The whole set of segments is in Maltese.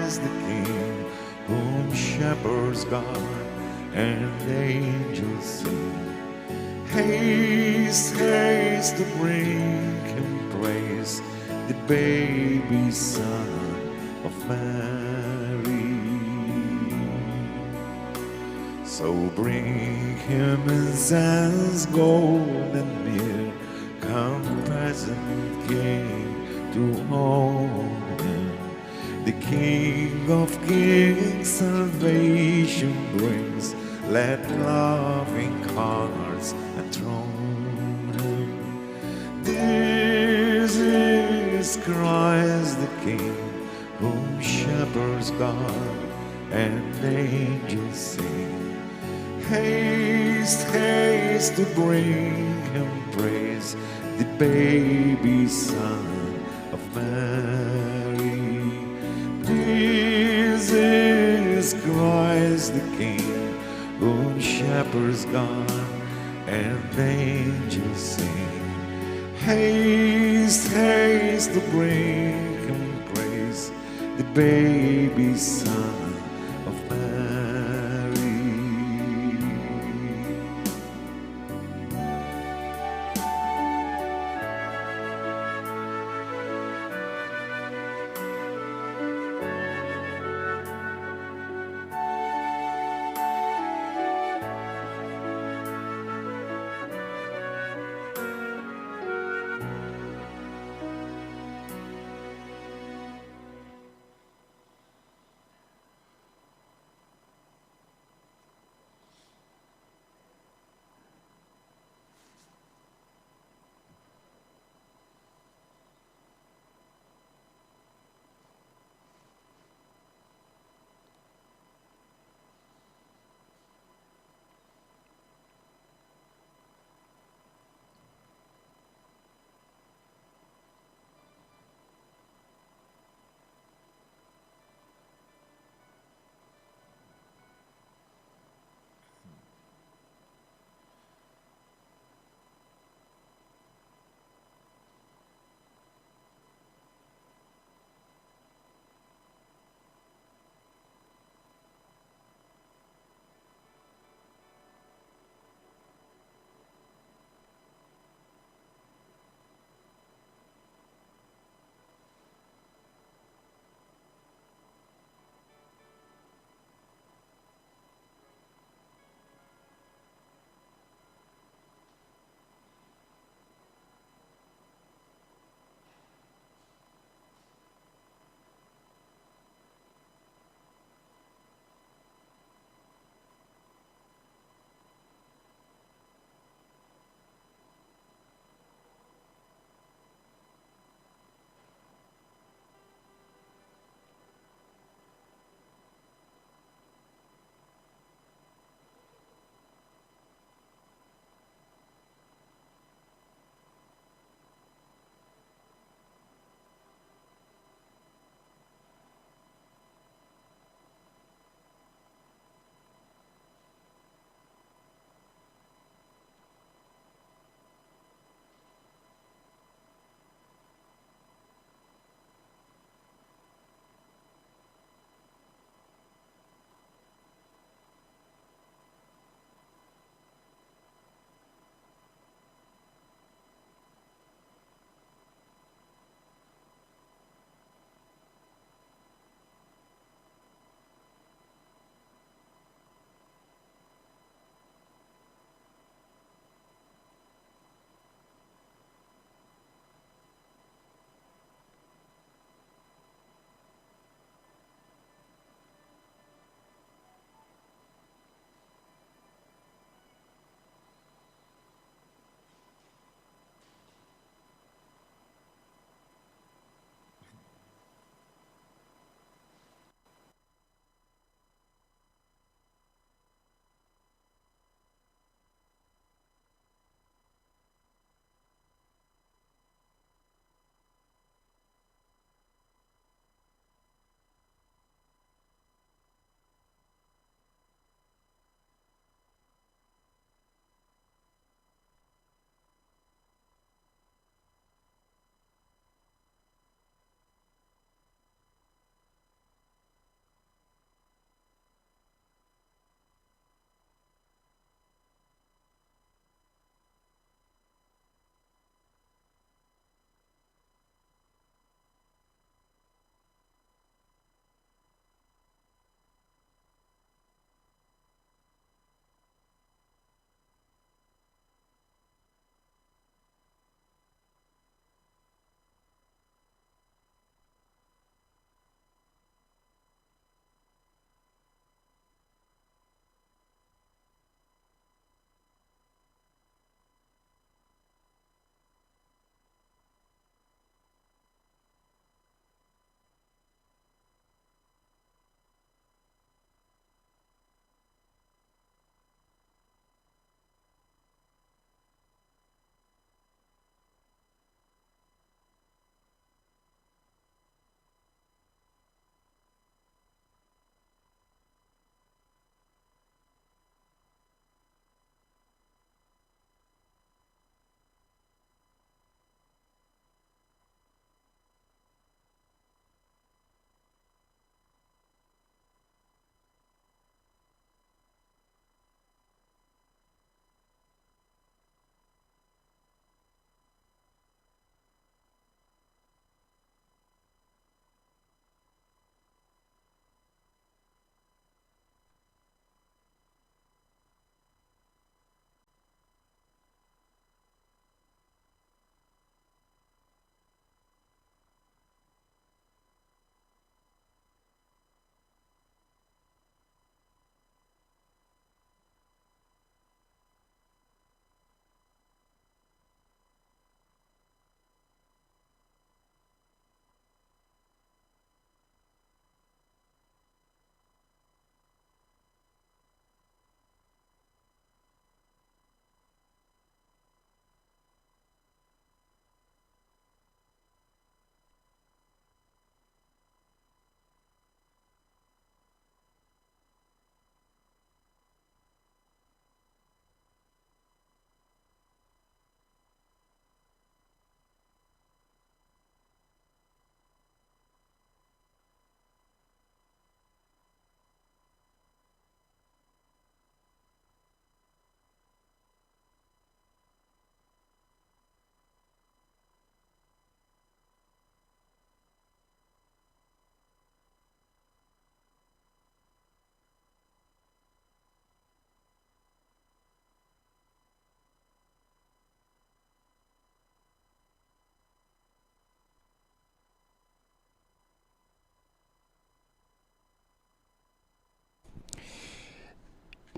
Christ the King, whom shepherds guard and angels sing. Haste, haste to bring him praise, the baby Son of Mary. So bring him incense, gold and myrrh, come present King to own him. The King of kings salvation brings, let loving hearts enthrone him. This is Christ the King, whom shepherds guard and angels sing. Haste, haste to bring him praise, the baby Son of Mary. This is Christ the King, whom shepherds guard and angels sing. Haste, haste to bring him praise, the baby Son of Mary.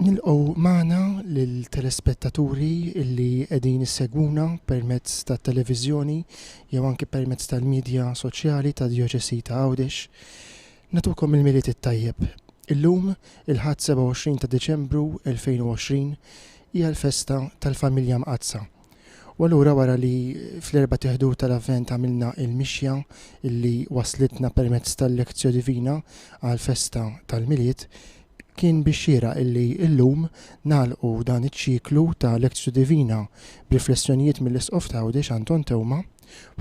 Nilqgħu magħna lill-telespettaturi illi qegħdin issegwuna permezz tat-televiżjoni jew anke permezz tal-midja soċjali tad-Dijoċesi ta' Għawdex. Nagħtukom il-miliet it-tajjeb. Illum il-ħadd 27 ta' Diċembru 2020 hija l-festa tal-familja Mqazza. U allura wara li fl-erba' tieħdu tal-avvent għamilna il-mixja illi waslitna permezz tal-Lezzjo Divina għall-festa tal-miliet, kien bixxiera illi illum nagħlqu dan iċ-ċiklu ta' Lezzjo Divina b'riflessjonijiet mill-Isqof ta' Għawdex Anton Tewma,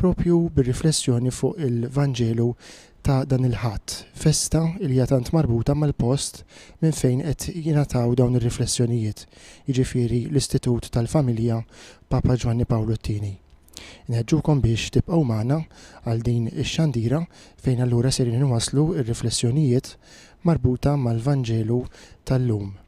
propju bir-riflessjoni fuq il-Vanġelu ta' dan il-ħadd, festa li hija tant marbuta mal-post minn fejn qed jingħataw dawn ir-riflessjonijiet, jiġifieri l-Istitut tal-Familja Papa Giovanni Paolo II. Nħeġġukom biex tibqgħu magħna għal din ix-xandira fejn allura ser inwasslu r-riflessjonijiet marbuta mal-Vanġelu tal-lum.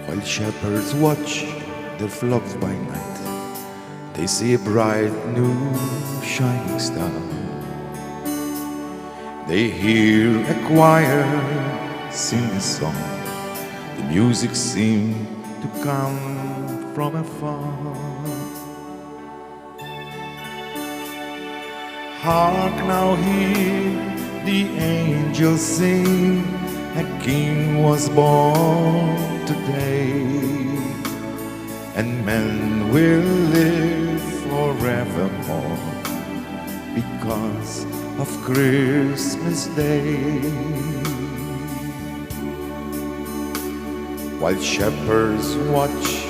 While shepherds watch their flocks by night, they see a bright new shining star. They hear a choir sing a song. The music seems to come from afar. Hark now, hear the angels sing. A king was born today, and men will live forevermore because of Christmas Day. While shepherds watch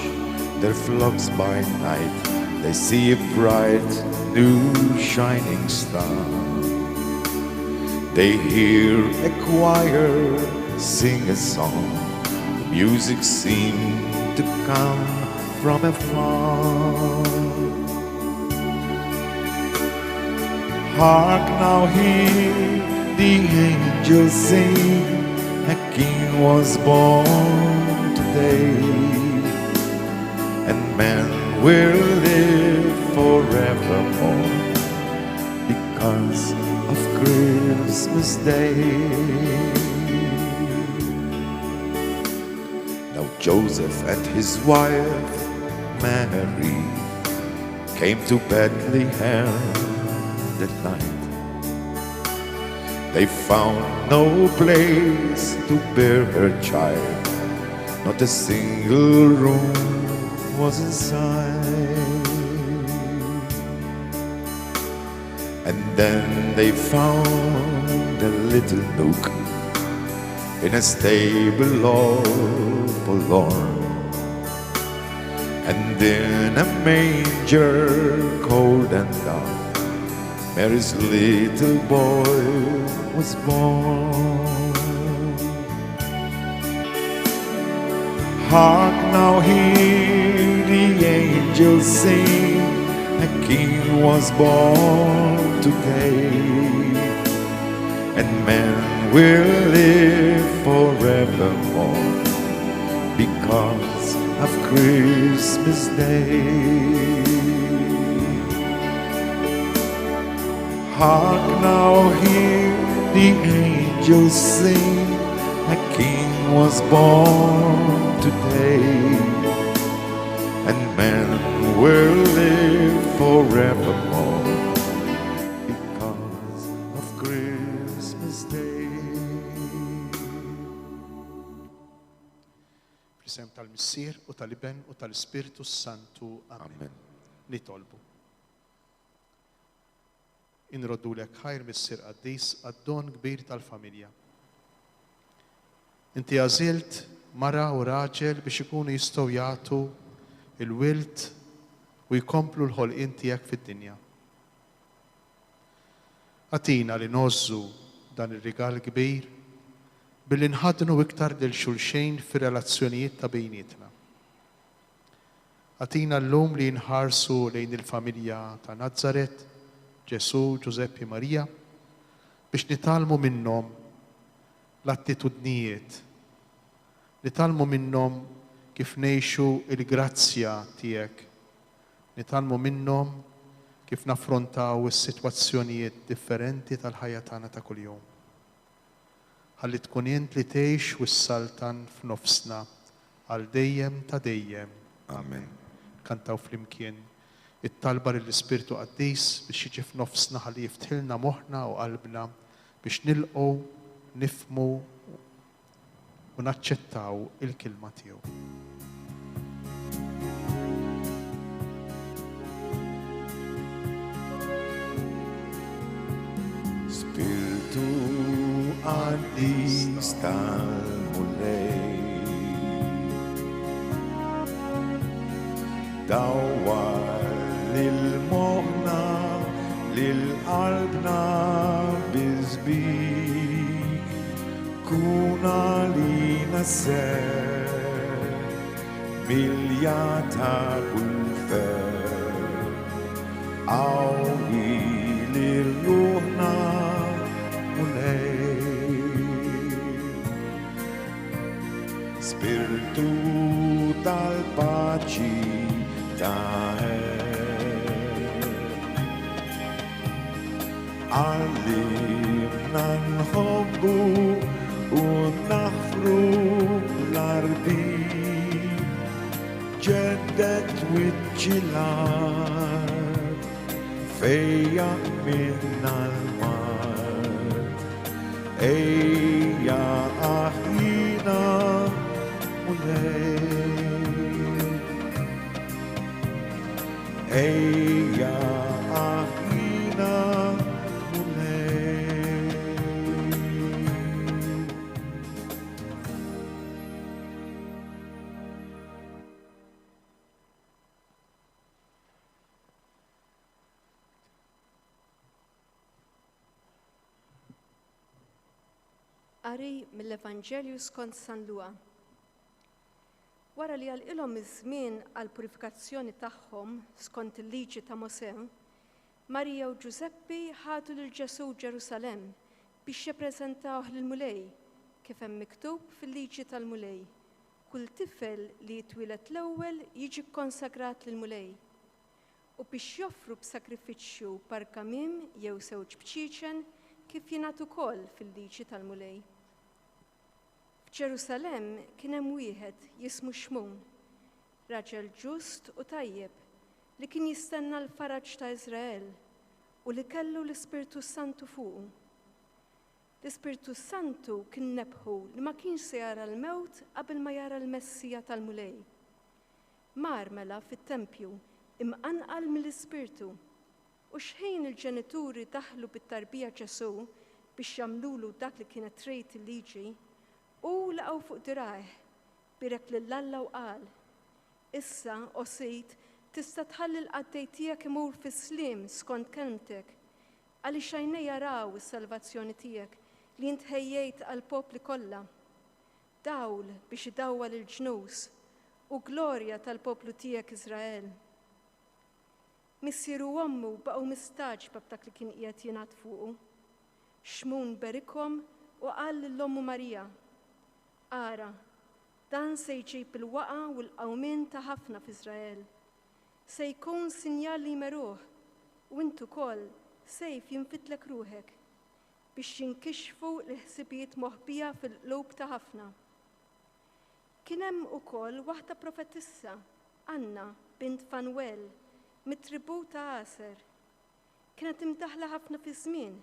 their flocks by night, they see a bright new shining star. They hear a choir sing a song. The music seems to come from afar. Hark now, hear the angels sing. A king was born today, and men will live forevermore because of Christmas Day. Now Joseph and his wife Mary came to Bethlehem that night. They found no place to bear her child, not a single room was inside. And then they found a little nook in a stable all forlorn, and in a manger cold and dark, Mary's little boy was born. Hark now, hear the angels sing. A king was born today, and men will live forevermore because of Christmas Day. Hark now, hear the angels sing. A king was born today, and men will live forevermore because of Christmas Day. Fl-isem tal-Missier u tal-Iben u tal-Ispiritu Santu. Amen. Nitolbu. Inroddu lek ħajr Missier Qaddis għad-don kbir tal-familja. Inti għażilt mara u raġel biex ikunu jistgħu jagħtu il-wilt u jkomplu l-ħolqien tiegħek fid-dinja. Għatina li nozzu dan ir-rigal kbir billi nħadnu iktar lil xulxejn fir-relazzjonijiet ta' bejnietna. Għatina l-lum li nħarsu lejn il-familja ta' Nazaret, Ġesu, Giuseppe, Marija, biex nitalmu minnhom l-attitudnijiet, nitalmu minnhom kif ngħixu il-grazzja tiegħek, nitalmu minnhom kif naffrontaw is-sitwazzjonijiet differenti tal-ħajja tagħna ta' kuljum. Ħalli tkun int li tgħix wis-saltan f'nofsna għal dejjem ta' dejjem. Amen. Kantaw flimkien it-talba lill-Ispirtu Qaddis biex jiġi f'nofsna ħalli jiftħilna moħħna u qalbna biex nilqgħu, nifhmu u naċċettaw il-kilma tiegħu. Spiritu Qaddis tal-mulej, dawwar lil-moħħna, lil-qalbna biżbik, kun għalina ser milja ta' kull fer, qawwi lil-ruħna mulej. Spiritu tal-paċi għallimna nħobbu u naħfru l-ardi, ġeddet wiċċilat fejja minna l-mar, ejja aħjina mulej. Ejja aħjina mulej. Qari mill-Evanġelju skont San Luqa. Wara li għal-ilhom iż-żmien għall-purifikazzjoni tagħhom skont il-liġi ta' Mosè, Marija u Giuseppe ħadu lil Ġesu Ġerusalemm biex jippreżentawh lill-mulej kif hemm miktub fil-liġi tal-mulej. Kull tifel li jitwieled l-ewwel jiġi kkonsagrat lill-mulej u biex joffru b'sakrifiċċju parkamim jew żewġ bċiċen kif jingħatu wkoll fil-liġi tal-mulej. F'Ġerusalemm kien hemm wieħed jismu Xmun, raġel ġust u tajjeb li kien jistenna l-faraġġ ta' Iżrael u li kellu l-Ispirtu Santu fuqu. L-Ispirtu Santu kien nebħu li ma kienx se jara l-mewt qabel ma jara l-Messija tal-mulej. Mar mela fit-tempju imqanqal mill-Ispirtu u x'ħin il-ġenituri daħlu bit-tarbija Ġesu biex jagħmlulu dak li kienet trid il-liġi, u laqgħu fuq dirgħih birek lill-Alla u qal: Issa, Osit, tista' tħalli l-qaddej tiegħek imur fis-sliem skont kelmtek, għaliex għajnej jaraw is-salvazzjoni tiegħek li int ħejjejt għall-popli kollha. Dawl biex idawwa lill-ġnus u glorja tal-poplu tiegħek Iżrael. Missieru u ommu baqgħu mistaġba b'dak li kien qiegħed jingħad fuqu. Xmun berikhom u qal lill-ommu Marija: Ara, dan se jġib il-waqa u l-qawmien ta' ħafna f'Iżrael. Se jkun sinjal li jmeruh u intu wkoll sejf jinfitlek ruħek biex jinkixfu l-ħsibijiet moħbija fil-qlub ta' ħafna. Kien hemm ukoll waħda profetissa, Anna bint Fanuel, mit-tribù ta' Aser. Kienet imdaħla ħafna fi żmien.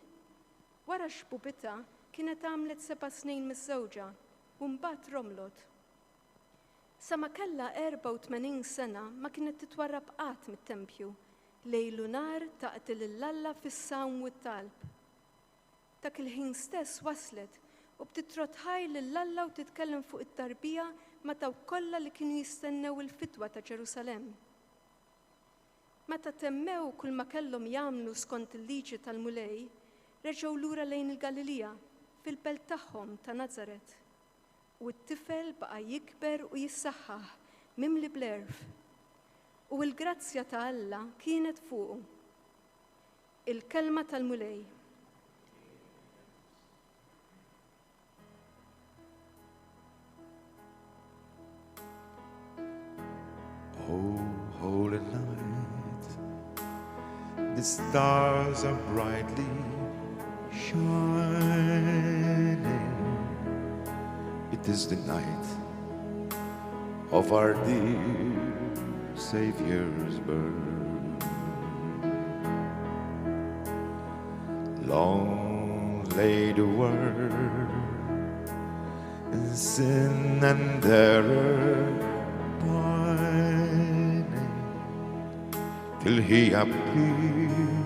Wara xbubitha kienet għamlet 7 snin miż-żewġa u mbagħad romlot. Sa ma kellha 84 sena ma kienet titwarrab qatt mit-tempju, lejl u nar taqtil lill-Alla fis-sawm u t-talb. Dak il-ħin stess waslet u btitrotħaj lill-Alla u titkellem fuq it-tarbija ma' dawk kollha li kienu jistennew il-fitwa ta' Ġerusalemm. Meta temmew kull ma kellhom jagħmlu skont il-liġi tal-mulej, reġgħu lura lejn il-Galilija fil-belt tagħhom ta' Nazaret. U t-tifel baqa' jikber u jissaħħaħ mimli bl-erf. u l-grazzja ta' Alla kienet fuqu. Il-kelma tal-mulej. Oh, holy night, the stars are brightly shining. It is the night of our dear Savior's birth. Long lay the world in sin and error pining, till He appeared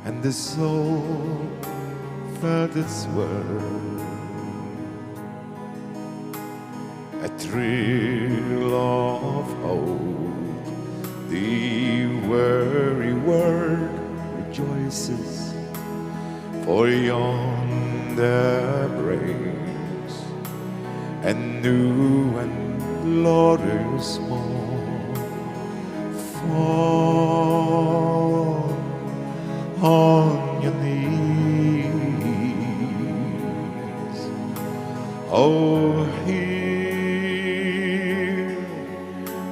and the soul felt its worth. A thrill of hope, the weary world rejoices, for yonder breaks a new and glorious morn. Fall on your knees, oh, hear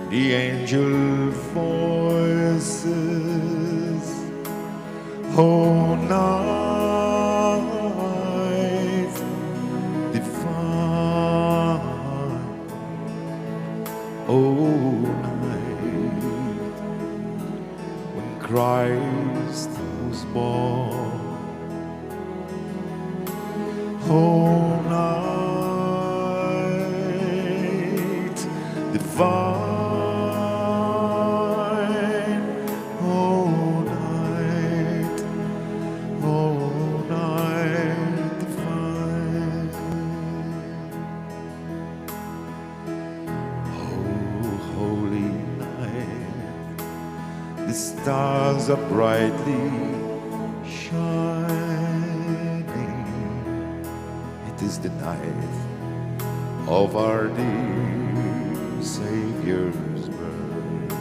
the angel voices, oh, night divine, oh, night when Christ was born, oh, night divine, oh, night divine, oh, holy night, the stars are brightly shining. It is the night of our dear Savior's birth.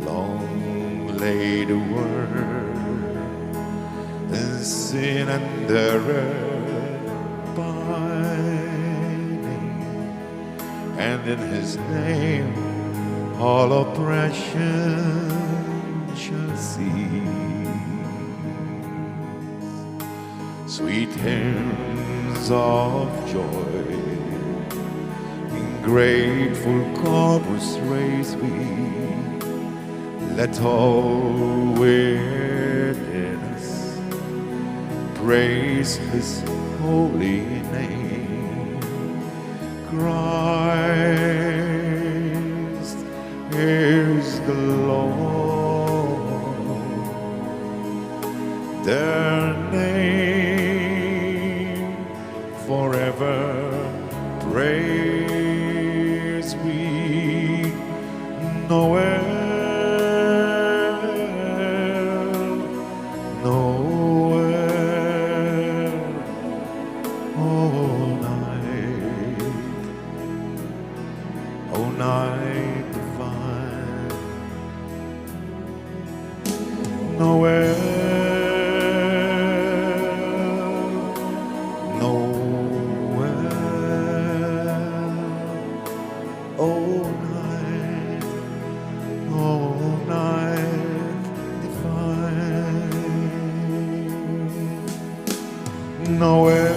Long lay the world in sin and error pining, and in His name all oppression shall cease. Sweet hymns of joy in grateful chorus raise we. Let all within us praise His holy name. Christ is the Lord. Their name forever praise we. Nowhere, oh, night divine, nowhere, oh, night divine, nowhere.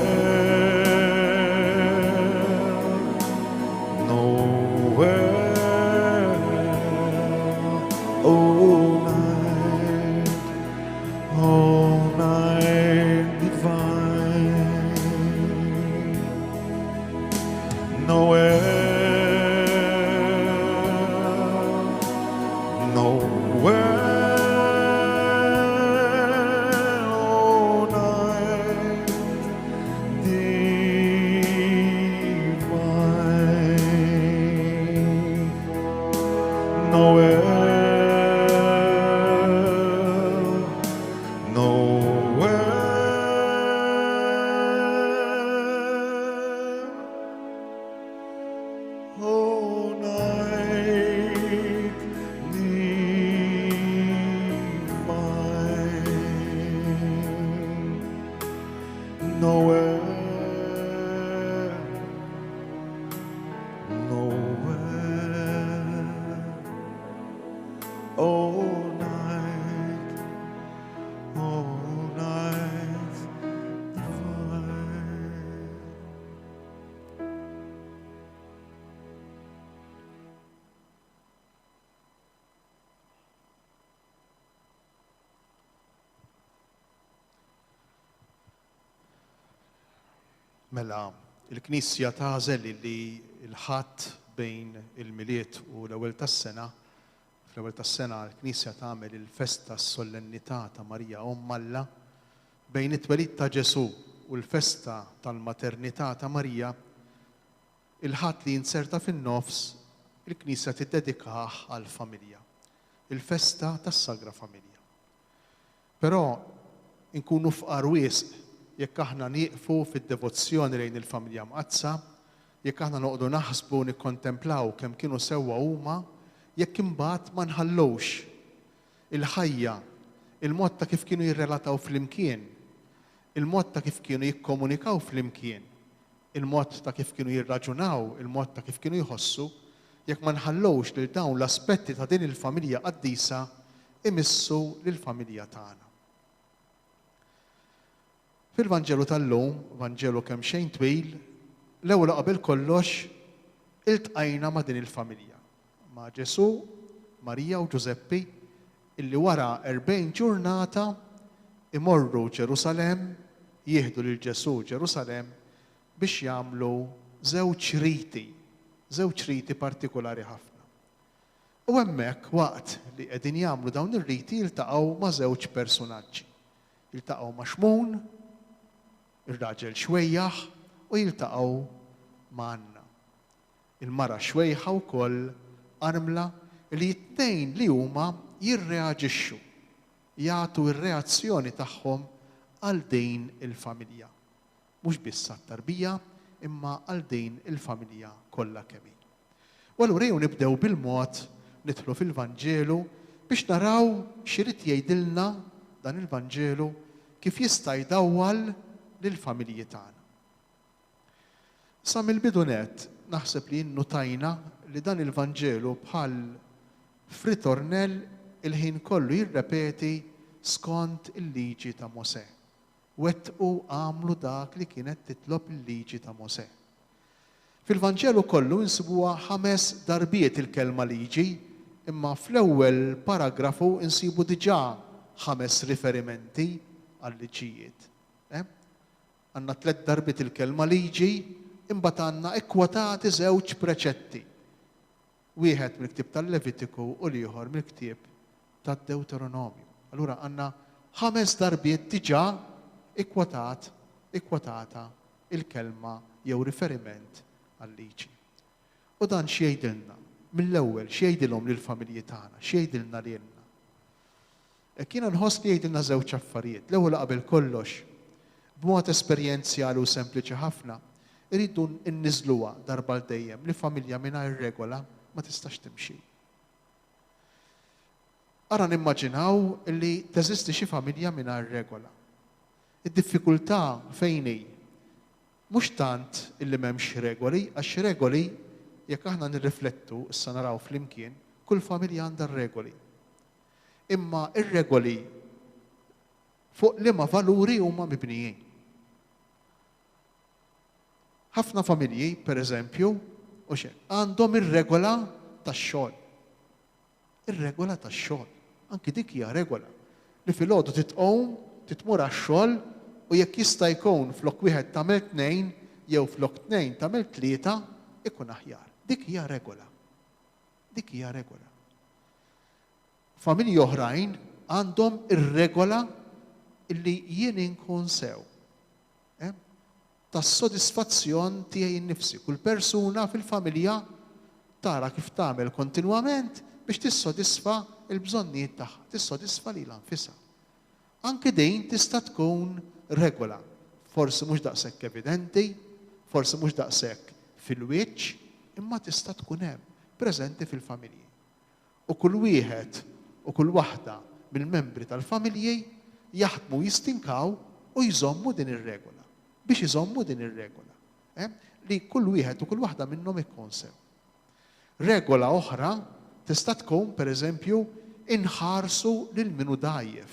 nowhere, nowhere, all night, divine. Mela, il-Knisja tażel li l-ħadd bejn il-miliet u l-ewwel tas-sena, fl-ewwel tas-sena l-Knisja tagħmel il-festa s-solennità ta' Marija Omm Alla bejn it-twelid ta' Ġesu u l-festa tal-maternità ta' Marija, il-ħadd li jinserta fin-nofs il-Knisja tiddedikah għall-familja, il-festa tas-Sagra Familja. Però nkunu fqar wisq jekk aħna nieqfu fid-devozzjoni lejn il-familja mqazza, jekk aħna noqogħdu naħsbu nikkontemplaw kemm kienu sewwa huma, jekk imbagħad ma nħallux il-ħajja, il-mod ta' kif kienu jirrelataw flimkien, il-mod ta' kif kienu jikkomunikaw flimkien, il-mod ta' kif kienu jirraġunaw, il-mod ta' kif kienu jħossu, jekk ma nħallux lil dawn l-aspetti ta' din il-familja qaddisa imissu lill-familja tagħna. Fil-Vanġelu tal-lum, Vanġelu kemm xejn twil, l-ewwel qabel kollox iltqajna ma' din il-familja, ma' Ġesu, Marija u Ġuseppi, illi wara 40 ġurnata imorru Ġerusalem, jieħdu lil Ġesu Ġerusalem biex jagħmlu żewġ riti partikolari ħafna. U hemmhekk waqt li qegħdin jagħmlu dawn ir-riti jiltaqgħu ma' żewġ personaġġi. Jiltaqgħu ma' Xmun, ir-raġel xwejjaħ, u jiltaqgħu ma' Anna. Il-mara xwejħa wkoll armla li t-tnejn li huma jirreaġixxu, jagħtu r-reazzjoni tagħhom għal din il-familja. Mhux biss għat-tarbija, imma għal din il-familja kollha kemm hi. U allura jew nibdew bil-mod nidħlu fil-Vanġelu biex naraw x'irid jgħidilna dan il-Vanġelu kif jista' jdawwal lill-familji tagħna. Sa mill-bidunet naħseb li nnutajna li dan il-Vanġelu bħal fritornell il-ħin kollu jirrepeti skont il-liġi ta' Mosè. Wettqu għamlu dak li kienet titlob il-liġi ta' Mosè. Fil-Vanġelu kollu insibuha 5 darbiet il-kelma liġi, imma fl-ewwel paragrafu insibu diġà 5 riferimenti għal-liġijiet. Għandna 3 darbiet il-kelma liġi, imbagħad għandna ekkwatati 2 preċetti. Wieħed mill-ktieb tal-Levitiku u l-ieħor mill-ktieb tad-Deuteronomju. Allura għandna 5 darbiet diġà ekkwatata il-kelma jew riferiment għal-liġi. U dan x'jgħidilna? Mill-ewwel x'jgħidilhom lill-familji tagħna, x'jgħidilna lilna. Jiena nħoss li jgħidilna 2 affarijiet. L-ewwel qabel kollox, b'mod esperjenzjali u sempliċi ħafna, irridu nniżluha darba l dejjem li familja mingħajr regola ma tistax timxi. Ara nimmaġinaw li teżisti xi familja mingħajr regola. Id-diffikultà fejn hi? Mhux tant illi m'hemmx regoli, għax regoli jekk aħna nirriflettu issa naraw flimkien, kull familja għandha regoli. Imma ir-regoli fuq liema valuri huma mibnijin. Ħafna familji, pereżempju, għandhom ir-regola tax-xogħol. Ir-regola tax-xogħol. Anki dik hija regola. Li filgħodu titqom, titmur għax-xogħol u jekk jista' jkun flok wieħed tagħmel 2 jew flok 2 tagħmel 3 ikun aħjar. Dik hija regola. Dik hija regola. Familji oħrajn għandhom ir-regola illi jien inkun sew. Tas-sodisfazzjon tiegħi nnifsi. Kull persuna fil-familja tara kif tagħmel kontinwament biex tissodisfa l-bżonnijiet tagħha, tissodisfa lilha nfisha. Anke din tista' tkun regola. Forsi mhux daqshekk evidenti, forsi mhux daqshekk fil-wiċċ, imma tista' tkun hemm preżenti fil-familji. U kull wieħed u kull waħda mill-membri tal-familji jaħdmu jistinkaw u jżommu din ir-regola. biex iżommu din ir-regola. Li kull wieħed u kull waħda minnhom ikun sew. Regola oħra tista' tkun pereżempju inħarsu lil minu dajjef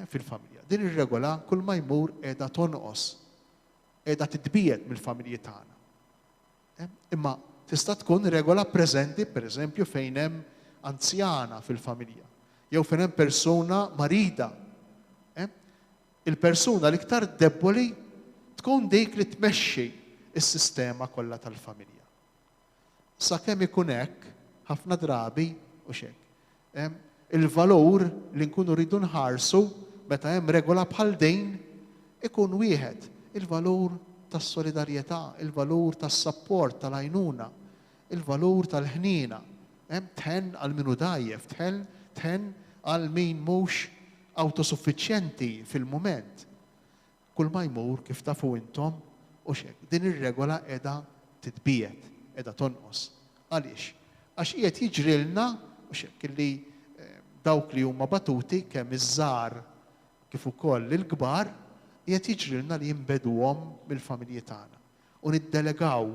fil-familja. Din ir-regola kull ma jmur qiegħda tonqos, qiegħda titbiet mill-familji tagħna. Imma tista' tkun regola preżenti pereżempju fejn hemm anzjana fil-familja, jew fejn hemm persuna marida. Il-persuna l-iktar deboli tkun dik li tmexxi is-sistema kollha tal-familja. Sakemm ikun hekk, ħafna drabi u xek. Il-valur li nkunu rridu nħarsu meta hemm regola bħal din ikun wieħed, il-valur tas-solidarjetà, il-valur tas-sapport tal-għajnuna, il-valur tal-ħnina. Tħenn għal minu dajjef, tħenn għal min mhux autosuffiċjenti fil-mument. Kull ma jmur kif tafu intom u xek. Din ir-regola qiegħda titbiet, qiegħda tonqos. Għaliex? Għax qiegħed jiġrilna u xek li dawk li huma batuti kemm iż-żgħar kif ukoll il-kbar qiegħed jiġrilna li jinbeduhom mill-familji tagħna u niddelegaw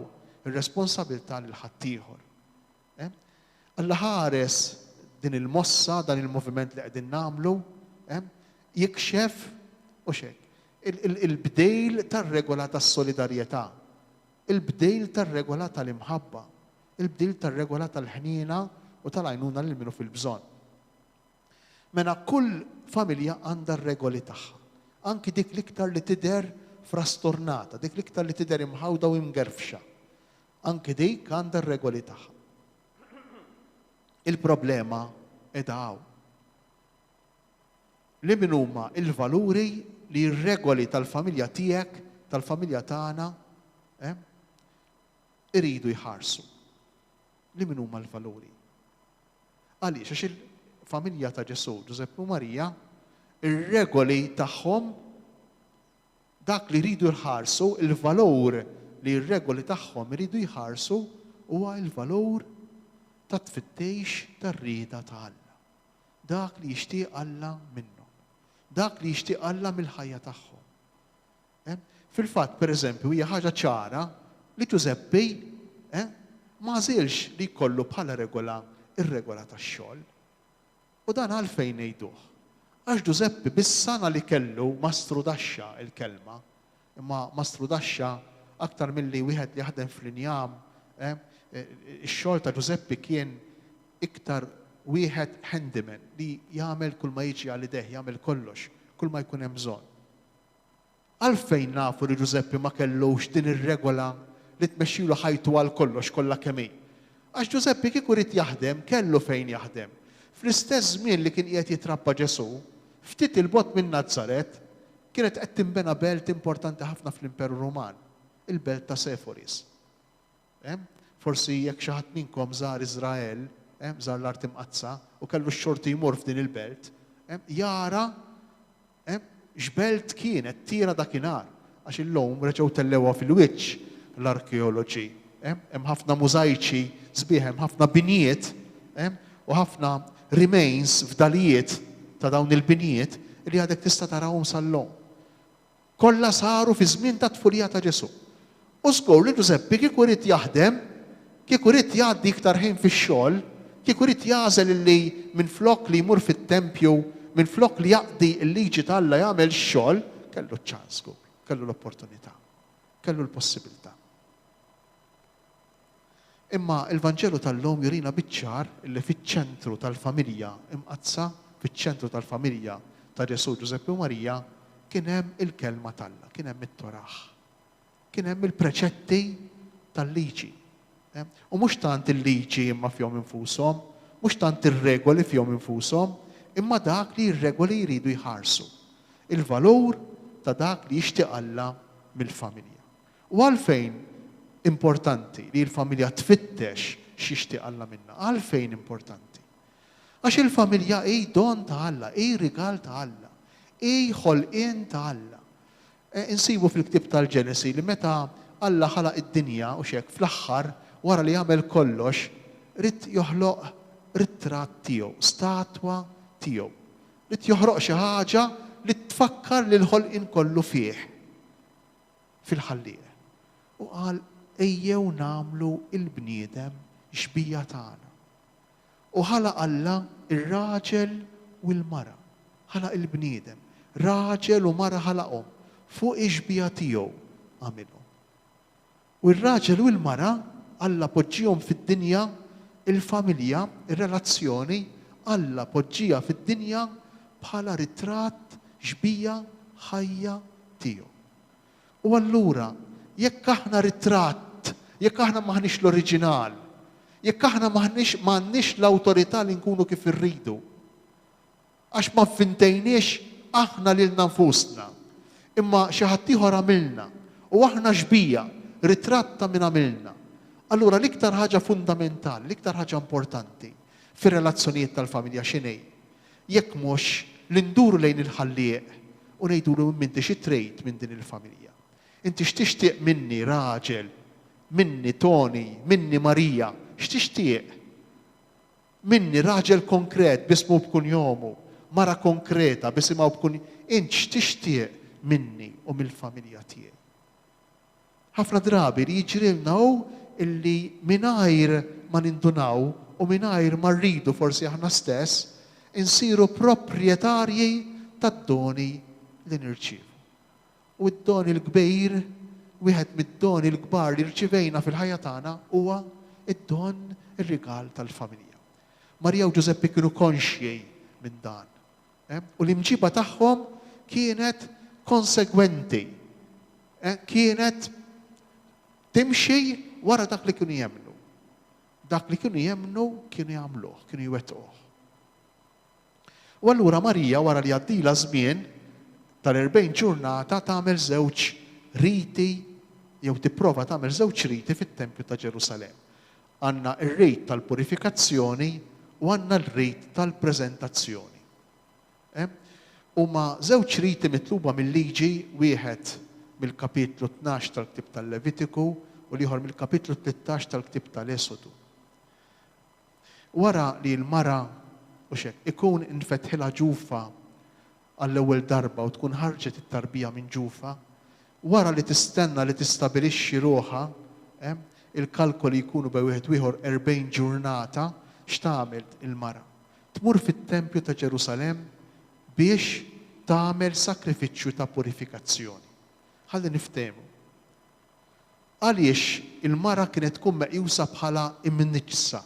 ir-responsabilità lil ħaddieħor. Alla ħares din il-mossa, dan il-moviment li qegħdin nagħmlu, jikxef u xek. Il-bdejl tar-regola tas-solidarjetà, il-bdejl tar-regola tal-imħabba, il-bdejl tar-regola tal-ħnina u tal-għajnuna lil minu fil-bżonn. Mela kull familja għandha r-regoli tagħha. Anki dik l-iktar li tidher frastornata, dik l-iktar li tidher imħawda u imgerfxa. Anki dik għandha r-regoli tagħha. Il-problema qiegħda hawn. Li min huma il-valuri li r-regoli tal-familja tiegħek, tal-familja tagħna, iridu jħarsu. Li min huma l-valuri? Għaliex għax il-familja ta' Ġesu, Ġusepp u Marija, ir-regoli tagħhom dak li jridu jħarsu, il-valur li r-regoli tagħhom iridu jħarsu huwa il-valur ta' tfittejx tar-rieda ta' Alla. Dak li jixtieq Alla minnu. Dak li jixtieq Alla mill-ħajja tagħhom. Fil-fatt, pereżempju, hija ħaġa ċara li Ġuseppi ma żilx li jkollu bħala regola ir-regola tax-xogħol. U dan għalfejn ngħiduh. Għax Ġuseppi bis-sana li kellu ma strudaxxa il-kelma, imma ma strudaxxa aktar milli wieħed li jaħdem fl-injam. Ix-xogħol ta' Ġuseppi kien iktar wieħed handyman li jagħmel kull ma jiġi għal idejh, jagħmel kollox, kull ma jkun hemm bżonn. Għalfejn nafu li Ġuseppi ma kellux din ir-regola li tmexxilu ħajtu għal kollox kollha kemm hi. Għax Ġuseppi kieku rid jaħdem, kellu fejn jaħdem. Fl-istess żmien li kien qiegħed jitrabba Ġesu, ftit il-bot minn Nazaret, kienet qed tinbena belt importanti ħafna fl-Imperu Ruman, il-belt ta' Seforis. Forsi jekk xi ħadd minnkom żar Iżrael, żar l-Art Imqazza u kellu x-xorti jmur f'din il-belt, jara x'belt kienet tira dakinhar għax illum reġgħu tellewha fil-wiċċ l-arkeoloġi. Hemm ħafna mużajċi sbieħ, hemm ħafna binjiet u ħafna remains f'dalijiet ta' dawn il-binjiet li għadek tista' tarawhom sal-lum. Kollha saru fi żmien ta' tfulija ta' Ġesu. U żgur li Ġuseppi kieku rid jaħdem, kieku rid jgħaddi iktar ħin fix-xogħol, kieku rid jażel li minflok li jmur fit-tempju, minflok li jaqdi l-liġi ta' Alla jagħmel x-xogħol, kellu ċ-ċans, kellu l-opportunità, kellu l-possibilità. Imma il-Vanġelu tal-lum jurina biċ-ċar li fiċ-ċentru tal-familja imqazza, fiċ-ċentru tal-familja ta' Ġesu, Ġuseppi u Marija, kien hemm il-kelma tal-Alla, kien hemm it-toraħ, kien hemm il-preċetti tal-liġi. U mhux tant il-liġi imma fihom infushom, mhux tant ir-regoli fihom infushom, imma dak li r-regoli jridu jħarsu. Il-valur ta' dak li jixtieq Alla mill-familja. U għalfejn importanti li l-familja tfittex x'jixtieq Alla minnha. Għalfejn importanti? Għax il-familja don ta' Alla, rigal ta' Alla, ħolqien ta' Alla. Insibu fil-ktib tal-Ġenesi li meta Alla ħalaq id-dinja u xek fl-aħħar wara li jagħmel kollox, rid joħloq ritratt tiegħu, statwa tiegħu. Rid joħroq xi ħaġa li tfakkar li l-ħolqien kollu fih. fil-ħallieq. U qal ejjew nagħmlu il-bniedem xbija tagħna. U ħalaq Alla ir-raġel u l-mara. Ħalaq il-bniedem. Raġel u mara ħalaqhom fuq ix-xbija tiegħu għamilhom. U r-raġel u l-mara Alla poġġihom fid-dinja il-familja, ir-relazzjoni, Alla poġġija fid-dinja bħala ritratt xbija ħajja tiegħu. U allura jekk aħna ritratt, jekk aħna maħniex l-oriġinal, jekk aħna m'għandniex l-awtorità li nkunu kif irridu, għax ma fintejniex aħna lilna nfusna, imma xi ħadd ieħor għamilna u aħna xbija, ritratta minn għamilna. Allura l-iktar ħaġa fundamentali, l-iktar ħaġa importanti fir-relazzjonijiet tal-familja x'inhi? Jekk mhux li nduru lejn il-ħallieq u ngħidulu minti xi trejt minn din il-familja. Inti x'tixtieq minni raġel, minni Toni, minni Marija, x'tixtieq? Minni raġel konkret bismu b'kunjomu, mara konkreta bisimha b'kunjomu. Int x'tixtieq minni u mill-familja tiegħi? Ħafna drabi li jiġrilna illi mingħajr ma nindunaw u mingħajr ma rridu forsi aħna stess insiru proprjetarji tad-doni li nirċievu. U d-doni l-kbir, wieħed mid-doni l-kbar li rċivejna fil-ħajja tagħna huwa id-don ir-rigal tal-familja. Marija u Ġuseppi kienu konxji minn dan. U l-imġiba tagħhom kienet konsegwenti. Kienet timxi wara dak li kienu jemnu. Dak li kienu jemnu kienu jagħmluh, kienu jwettquh. U allura Marija wara li għaddila żmien tal-40 ġurnata tagħmel żewġ riti jew tipprova tagħmel żewġ riti fit-Tempju ta' Ġerusalem. Għandna r-rit tal-purifikazzjoni u għandna l-rit tal-preżentazzjoni. Huma żewġ riti mitluba mill-liġi, wieħed mill-kapitlu 12 tal-Ktib tal-Levitiku u l-ieħor mill-kapitlu 13 tal-Ktib tal-Esodu. Wara li l-mara u xek ikun infetħilha ġufa għall-ewwel darba u tkun ħarġet it-tarbija minn ġufa, wara li tistenna li tistabilixxi ruħha, il-kalkoli jkunu bej wieħed ieħor 40 ġurnata, x'tagħmel il-mara? Tmur fit-Tempju ta' Ġerusalem biex tagħmel sakrifiċċju ta' purifikazzjoni. Ħalli niftehmu. Għaliex il-mara kienet tkun meqjusa bħala imniġsa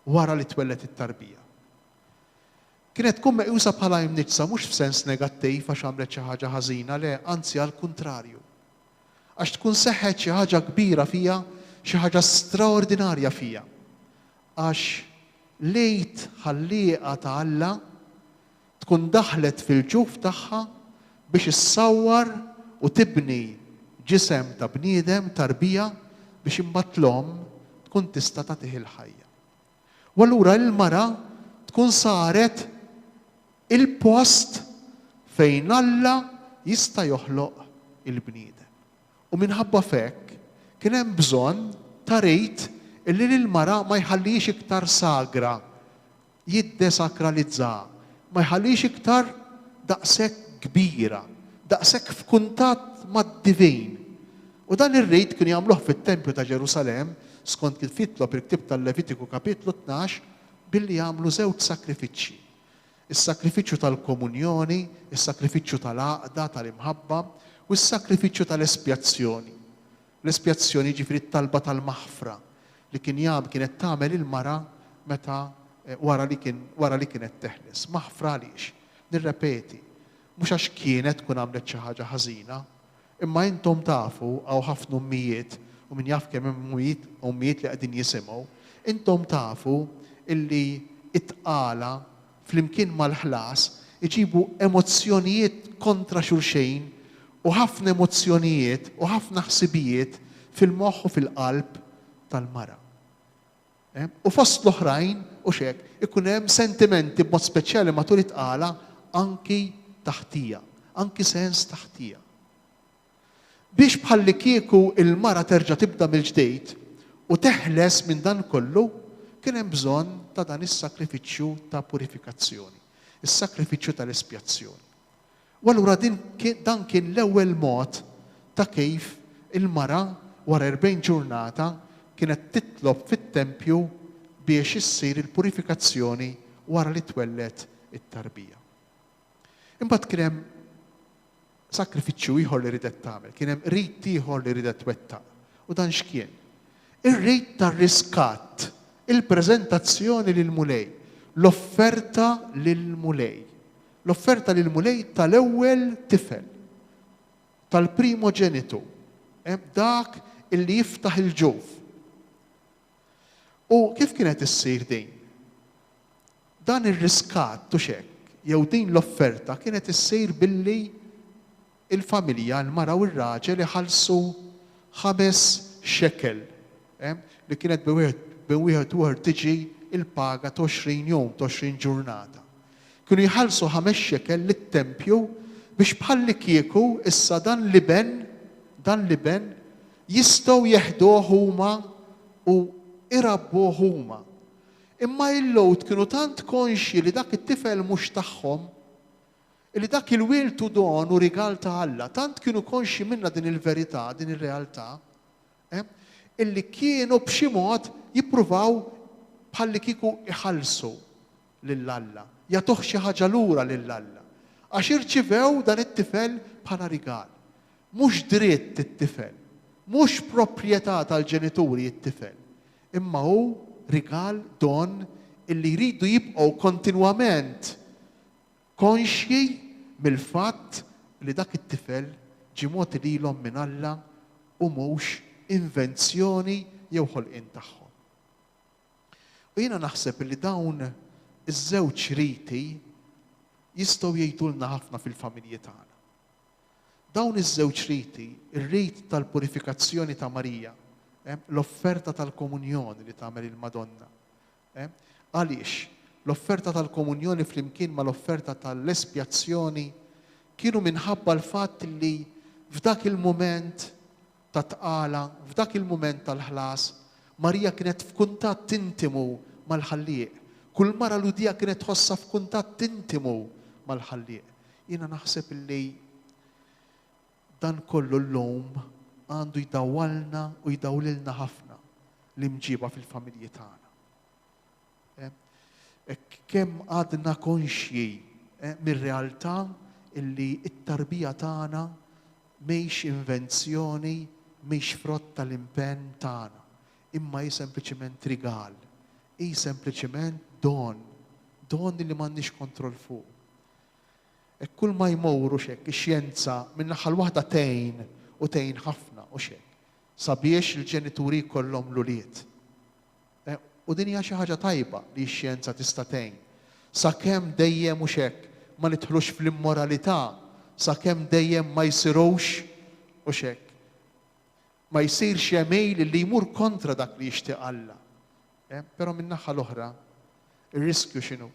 wara li twellet it-tarbija. Kienet tkun meqjusa bħala imniġsa mhux f'sens negattiv għax għamlet xi ħaġa ħażina, le, anzi għall-kuntrarju. Għax tkun seħħet xi ħaġa kbira fija, xi ħaġa straordinarja fija. Għax lejt ħallieqa ta' Alla tkun daħlet fil-ġuf tagħha biex issawwar u tibni ġisem ta' bniedem tarbija biex imbattlhom tkun tista' tagħtih il-ħajja. U allura l-mara tkun saret il-post fejn Alla jista' joħloq il-bniedem. U minħabba fekk kien hemm bżonn ta' rejt illi l-mara ma jħallix iktar sagra, jiddesakralizza, ma jħallix iktar daqshekk kbira, daqshekk f'kuntatt mad-divin. U dan ir-rejt kien jagħmluh fit-Tempju ta' Ġerusalem skont kif jitlob il-Ktib tal-Levitiku kapitlu 12 billi jagħmlu żewġ sakrifiċċji. Is-sakrifiċċju tal-komunjoni, is-sakrifiċċju tal-għaqda tal-imħabba u s-sakrifiċċju tal-espjazzjoni. L-espjazzjoni ġifieri t-talba tal-maħfra li kienet tagħmel il-mara meta wara li kienet teħles. Maħfra għaliex. Nirrepeti, mhux għax kienet tkun għamlet xi ħaġa ħażina, imma intom tafu għaw ħafna ummijiet u min jaf kemm ummijiet li qegħdin jisimgħu, intom tafu illi it-tqala flimkien mal-ħlas iġibu emozzjonijiet kontra xulxejn u ħafna emozzjonijiet u ħafna ħsibijiet fil-moħħ u fil-qalb tal-mara. U fost l-oħrajn u xek ikun hemm sentimenti b'mod speċjali matul it-tqala anki taħtija, anki sens taħtija. Biex bħalli kieku il-mara terġa' tibda mill-ġdejt u teħles minn dan kollu, kien hemm bżonn ta' dan is-sakrifiċċju ta' purifikazzjoni, is-sakrifiċċju tal-espjazzjoni. U allura dan kien l-ewwel mod ta' kif il-mara wara 40 ġurnata kienet titlob fit-tempju biex issir il-purifikazzjoni wara li twellet it-tarbija. Imbagħad kien hemm sakrifiċċju ieħor li ridet tagħmel, kien hemm rit ieħor li ridet twettaq. U dan x'kien? Ir-rit tar-riskatt, il-preżentazzjoni lil mulej, l-offerta lil mulej. L-offerta lil mulej tal-ewwel tifel, tal-primoġenitu, dak illi jiftaħ il-ġuf. U kif kienet issir din? Dan ir-riskatt u xekk, jew din l-offerta kienet issir billi il-familja, l-mara u r-raġel iħallsu 5 shekel, li kienet b'wieħed uħor tiġi il-paga ta' 20 jum, ta' 20 ġurnata. Kienu jħallsu 5 shekel lit-tempju biex bħalli kieku issa dan liben jistgħu jeħduh huma u irabbuh huma. Imma il-lowt kienu tant konxji li dak it-tifel mhux tagħhom, li dak il-wiltu don u rigal ta' Alla, tant kienu konxi minna din il-verità, din il-realtà, illi kienu b'xi mod jippruvaw bħalli kieku iħallsu lill-Alla, jagħtuh xi ħaġa lura lill-Alla. Għax irċivew dan it-tifel bħala rigal. Mhux dritt it-tifel, mhux proprjetà tal-ġenituri it-tifel, imma hu rigal don illi jridu jibqgħu kontinwament konxji mill-fatt li dak it-tifel ġie mogħti lilhom minn Alla u mhux invenzjoni jew ħolqien tagħhom. U jiena naħseb li dawn iż-żewġ riti jistgħu jgħidulna ħafna fil-familji tagħna. Dawn iż-żewġ riti, ir-rit tal-purifikazzjoni ta' Marija, l-offerta tal-komunjoni li tagħmel il-Madonna. Għaliex? L-offerta tal-komunjoni flimkien ma l-offerta tal-espjazzjoni kienu minħabba l-fatt li f'dak il-moment ta' tqala, f'dak il-moment tal-ħlas, Marija kienet f'kuntatt intimu mal-ħallieq. Kull mara Ludija kienet tħossha f'kuntatt intimu mal-ħallieq. Jiena naħseb li dan kollu l-lum għandu jdawwalna u jdawlilna ħafna l-imġiba fil-familji tagħna. Kemm għadna konxji mir-realtà illi it-tarbija tagħna mhix invenzjoni, mhix frott tal-impenn tagħna, imma hi sempliċement rigal, hi sempliċement don li m'għandniex kontroll fuq. Kull ma jmorru xekk ix-xjenza minn naħa waħda tgħin u tgħin ħafna u xekk sabiex il-ġenituri jkollhom l-ulied. U din hija xi ħaġa tajba li x-xjenza tista' tgħin. Sakemm dejjem mhux hekk ma nidħlux fl-immoralità, sakemm dejjem ma jsirux u hekk. Ma jsirx email li jmur kontra dak li jixtieq Alla. Però min-naħa l-oħra, ir-riskju x'inhu?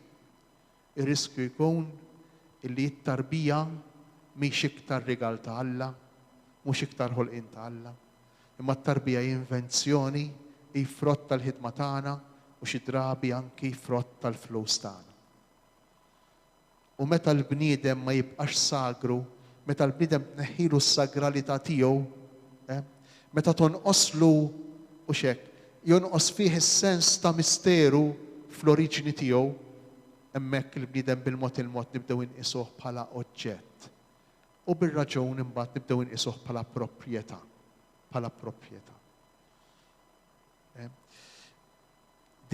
Ir-riskju jkun illi t-tarbija mhix iktar rigal ta' Alla, mhux iktar ħolqien ta' Alla, imma t-tarbija invenzjoni frott tal-ħidma tagħna u xi drabi anki frott tal-flus tagħna. U meta l-bniedem ma jibqax sagru, meta l-bniedem tneħħilu s-sagralità tiegħu, meta tonqoslu u xekk, jonqos fih is-sens ta' misteru fl-oriġini tiegħu, hemmhekk il-bniedem bil-mod nibdew inqisuh bħala oġġett. U bir-raġun imbagħad nibdew inqisuh bħala proprjetà, bħala proprjetà.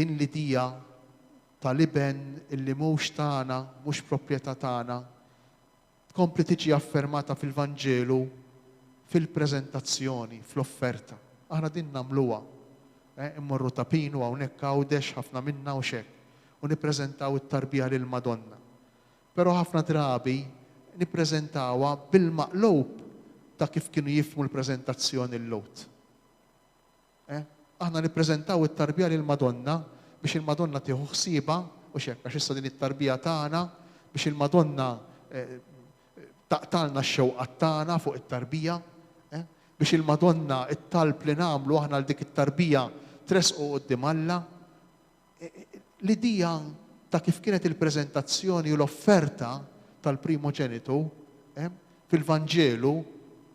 Din l-idea tal-iben illi mhux tagħna, mhux proprjetà tagħna, tkompli tiġi affermata fil-Vanġelu, fil-preżentazzjoni, fl-offerta. Aħna din nagħmluha. Immorru ta' pinu hawnhekk għawdex ħafna minna u xekk u nippreżentaw it-tarbija lil Madonna. Però ħafna drabi nippreżentawha bil-maqlub ta' kif kienu jifhmu l-preżentazzjoni l-lot. Aħna nippreżentaw it-tarbija lil Madonna biex il-Madonna tieħu ħsiebha u xekk għax issa din it-tarbija tagħna biex il-Madonna taqtalna x-xewqat tagħna fuq it-tarbija, biex il-Madonna it-talb li nagħmlu aħna għal dik it-tarbija tresqu quddiem Alla. L-idea ta' kif kienet il-preżentazzjoni u l-offerta tal-primoġenitu fil-Vanġelu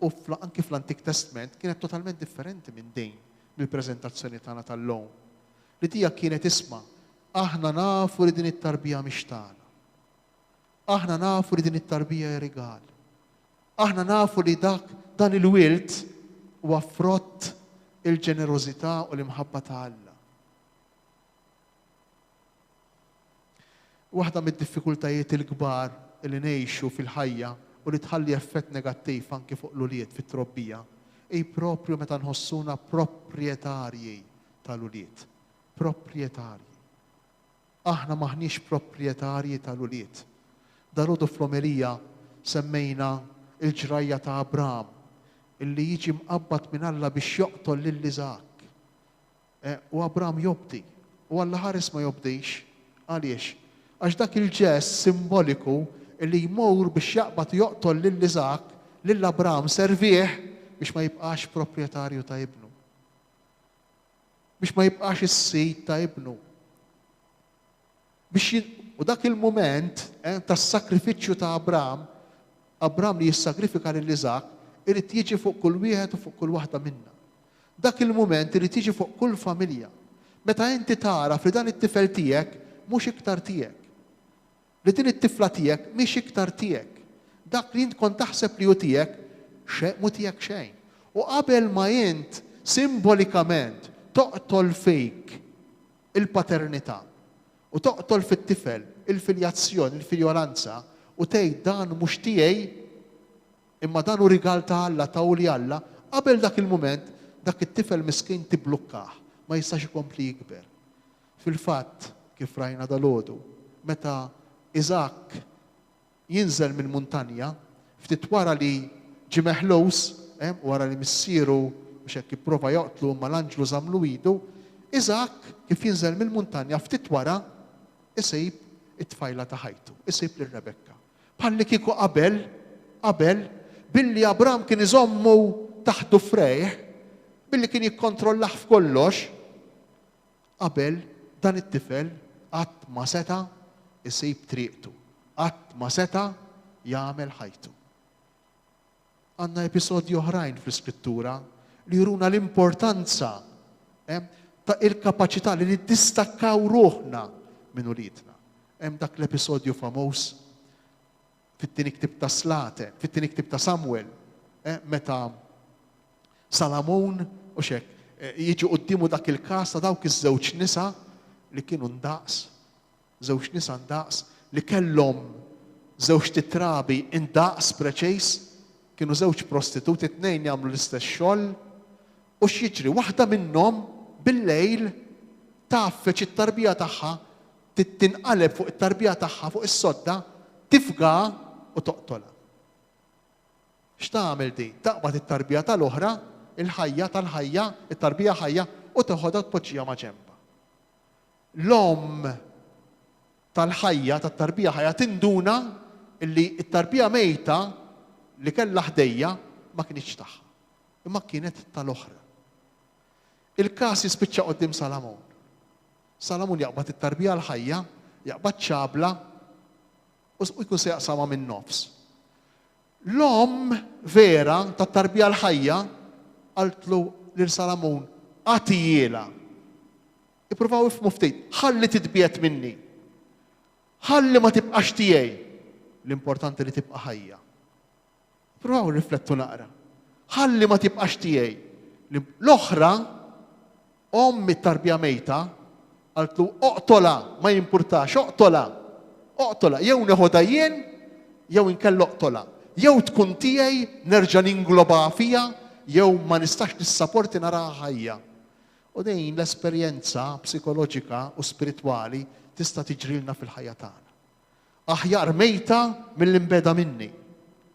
u anki fl-Antik Testament kienet totalment differenti minn din mill-preżentazzjoni tagħna tal-lum. Li dija kienet isma' aħna nafu li din it-tarbija mhix tagħna. Aħna nafu li din it-tarbija hija rigal. Aħna nafu li dan il-wilt huwa frott il-ġenerożità u l-imħabba ta' Alla. Waħda mid-diffikultajiet il-kbar li ngħixu fil-ħajja u li tħalli effett negattiv anke fuq l-ulied fit-trobbija propju meta nħossuna proprjetarji tal-ulied. Proprjetarji. Aħna maħniex proprjetarji tal-ulied. Darodu fl-omelija semmejna il-ġrajja ta' Abraham illi jiġi mqabbad minn Alla biex joqtol lil Iżak. U Abraham jobdi. U Alla ħares ma jobdix. Għaliex? Għax dak il-ġest simboliku illi jmur biex jaqbad joqtol lil Iżak, lil Abraham servih biex ma jibqax proprjetarju ta' ibnu. Biex ma jibqax is-sit ta' ibnu. U dak il-moment tas-sakrifiċċju ta' Abraham li jissagrifika lil Iżak irid jiġi fuq kull wieħed u fuq kull waħda minna. Dak il-moment irid jiġi fuq kull familja. Meta inti tara li dan it-tifel tiegħek mhux iktar tiegħek. Li din it-tifla tiegħek mhix iktar tiegħek. Dak li int kont taħseb li hu tiegħek mhu tiegħek xejn. U qabel ma int simbolikament toqtol fejk il-paternità u toqtol fit-tifel il-filjazzjoni, il-filjolanza u tgħid dan mhux tiegħi imma dan hu rigal ta' Alla, ta' li Alla, qabel dak il-mument dak it-tifel miskin tiblukkah, ma jistax ikompli jikber. Fil-fatt kif rajna dalgħodu, meta Iżak jinżel mill-muntanja, ftit wara li ġie meħlus, wara li missieru biex hekk jipprova joqtlu ma l-anġlu żamlu idu, Iżak kif jinżel mill-muntanja ftit wara isib it-tfajla ta' ħajtu, isib lil Rebekka. Bħalli kieku qabel billi Abraham kien iżommu taħtu frejħ, billi kien jikkontrollah f'kollox, qabel dan it-tifel qatt ma seta' isib triqtu, qatt ma seta' jagħmel ħajtu. Għandna episodji oħrajn fl-Iskrittura li juruna l-importanza ta' il-kapaċità li niddistakkaw ruħna minn uliedna. Hemm dak l-episodju famuż fit-tieni ktieb ta' Slate, fit-tieni ktieb ta' Samuel, meta Salamon u xek jiġu quddiemu dak il-każ ta' dawk iż-żewġ nisa li kienu ndaqs, żewġ nisa ndaqs li kellhom żewġ titrabi indaqs preċejs, kienu żewġ prostituti tnejn jagħmlu l-istess xogħol u x'jiġri waħda minnhom bil-lejl taffeċ it-tarbija tagħha tinqaleb fuq it-tarbija tagħha fuq is-sodda, tifga u toqtolha. X'tagħmel din? Taqbad it-tarbija tal-oħra, il-ħajja tal-ħajja, it-tarbija ħajja u toħodha tpoġġiha ma' ġenba. L-omm tal-ħajja, tat-tarbija ħajja tinduna illi t-tarbija mejta li kellha ħdejja ma kienx tagħha, imma kienet tal-oħra. Il-każ jispiċċa qudiem Salamon. Salamon jaqbad it-tarbija l-ħajja, jaqbad ċabla u jkun se jaqsamha minn nofs. L-omm vera tat-tarbija l-ħajja qaltlu lil Salamon għatijiela. Ippruvaw ifhmu ftit, ħalli titbiet minni. Ħalli ma tibqax tiegħi. L-importanti li tibqa' ħajja. Ippruvaw riflettu naqra. Ħalli ma tibqax tiegħi. L-oħra omm it-tarbija mejta qaltlu oqtola, ma jimpurtax, oqtola, jew neħodha jien, jew inkella oqtola. Jew tkun tiegħi nerġa' ningloba fija, jew ma nistax nissapporti naraha ħajja. U din l-esperjenza psikoloġika u spiritwali tista' tiġrilna fil-ħajja tagħna. Aħjar mejta mill-imbeda minni.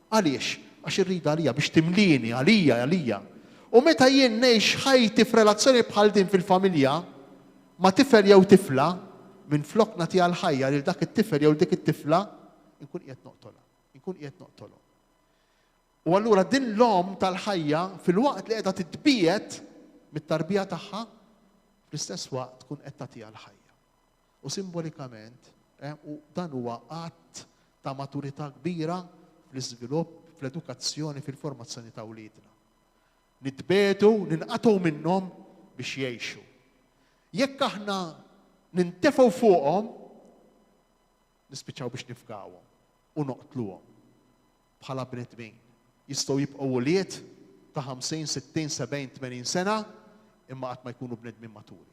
Għaliex? Għax irrida għalija biex timlini, għalija. U meta jien ngħix ħajti f'relazzjoni bħal din fil-familja, ma tifel jew tifla, minn flok nagħtiha l-ħajja lil dak it-tifel jew dik it-tifla, inkun qiegħed noqtolha. U allura din l-omm tal-ħajja fil-waqt li qiegħda titbiet mit-tarbija tagħha, fl-istess waqt tkun qed tagħtiha l-ħajja. U simbolikament, u dan huwa qatt ta' maturità kbira fl-iżvilupp, fl-edukazzjoni, fil-formazzjoni ta' wliedna. Nitbedu, ninqatgħu minnhom biex jgħixu. Jekk aħna nintefgħu fuqhom, nispiċċaw biex nifgawhom u noqtluhom bħala bnedmin. Jistgħu jibqgħu wulied ta' 50, 60, 70, 80 sena imma qatt ma jkunu bnedmin maturi.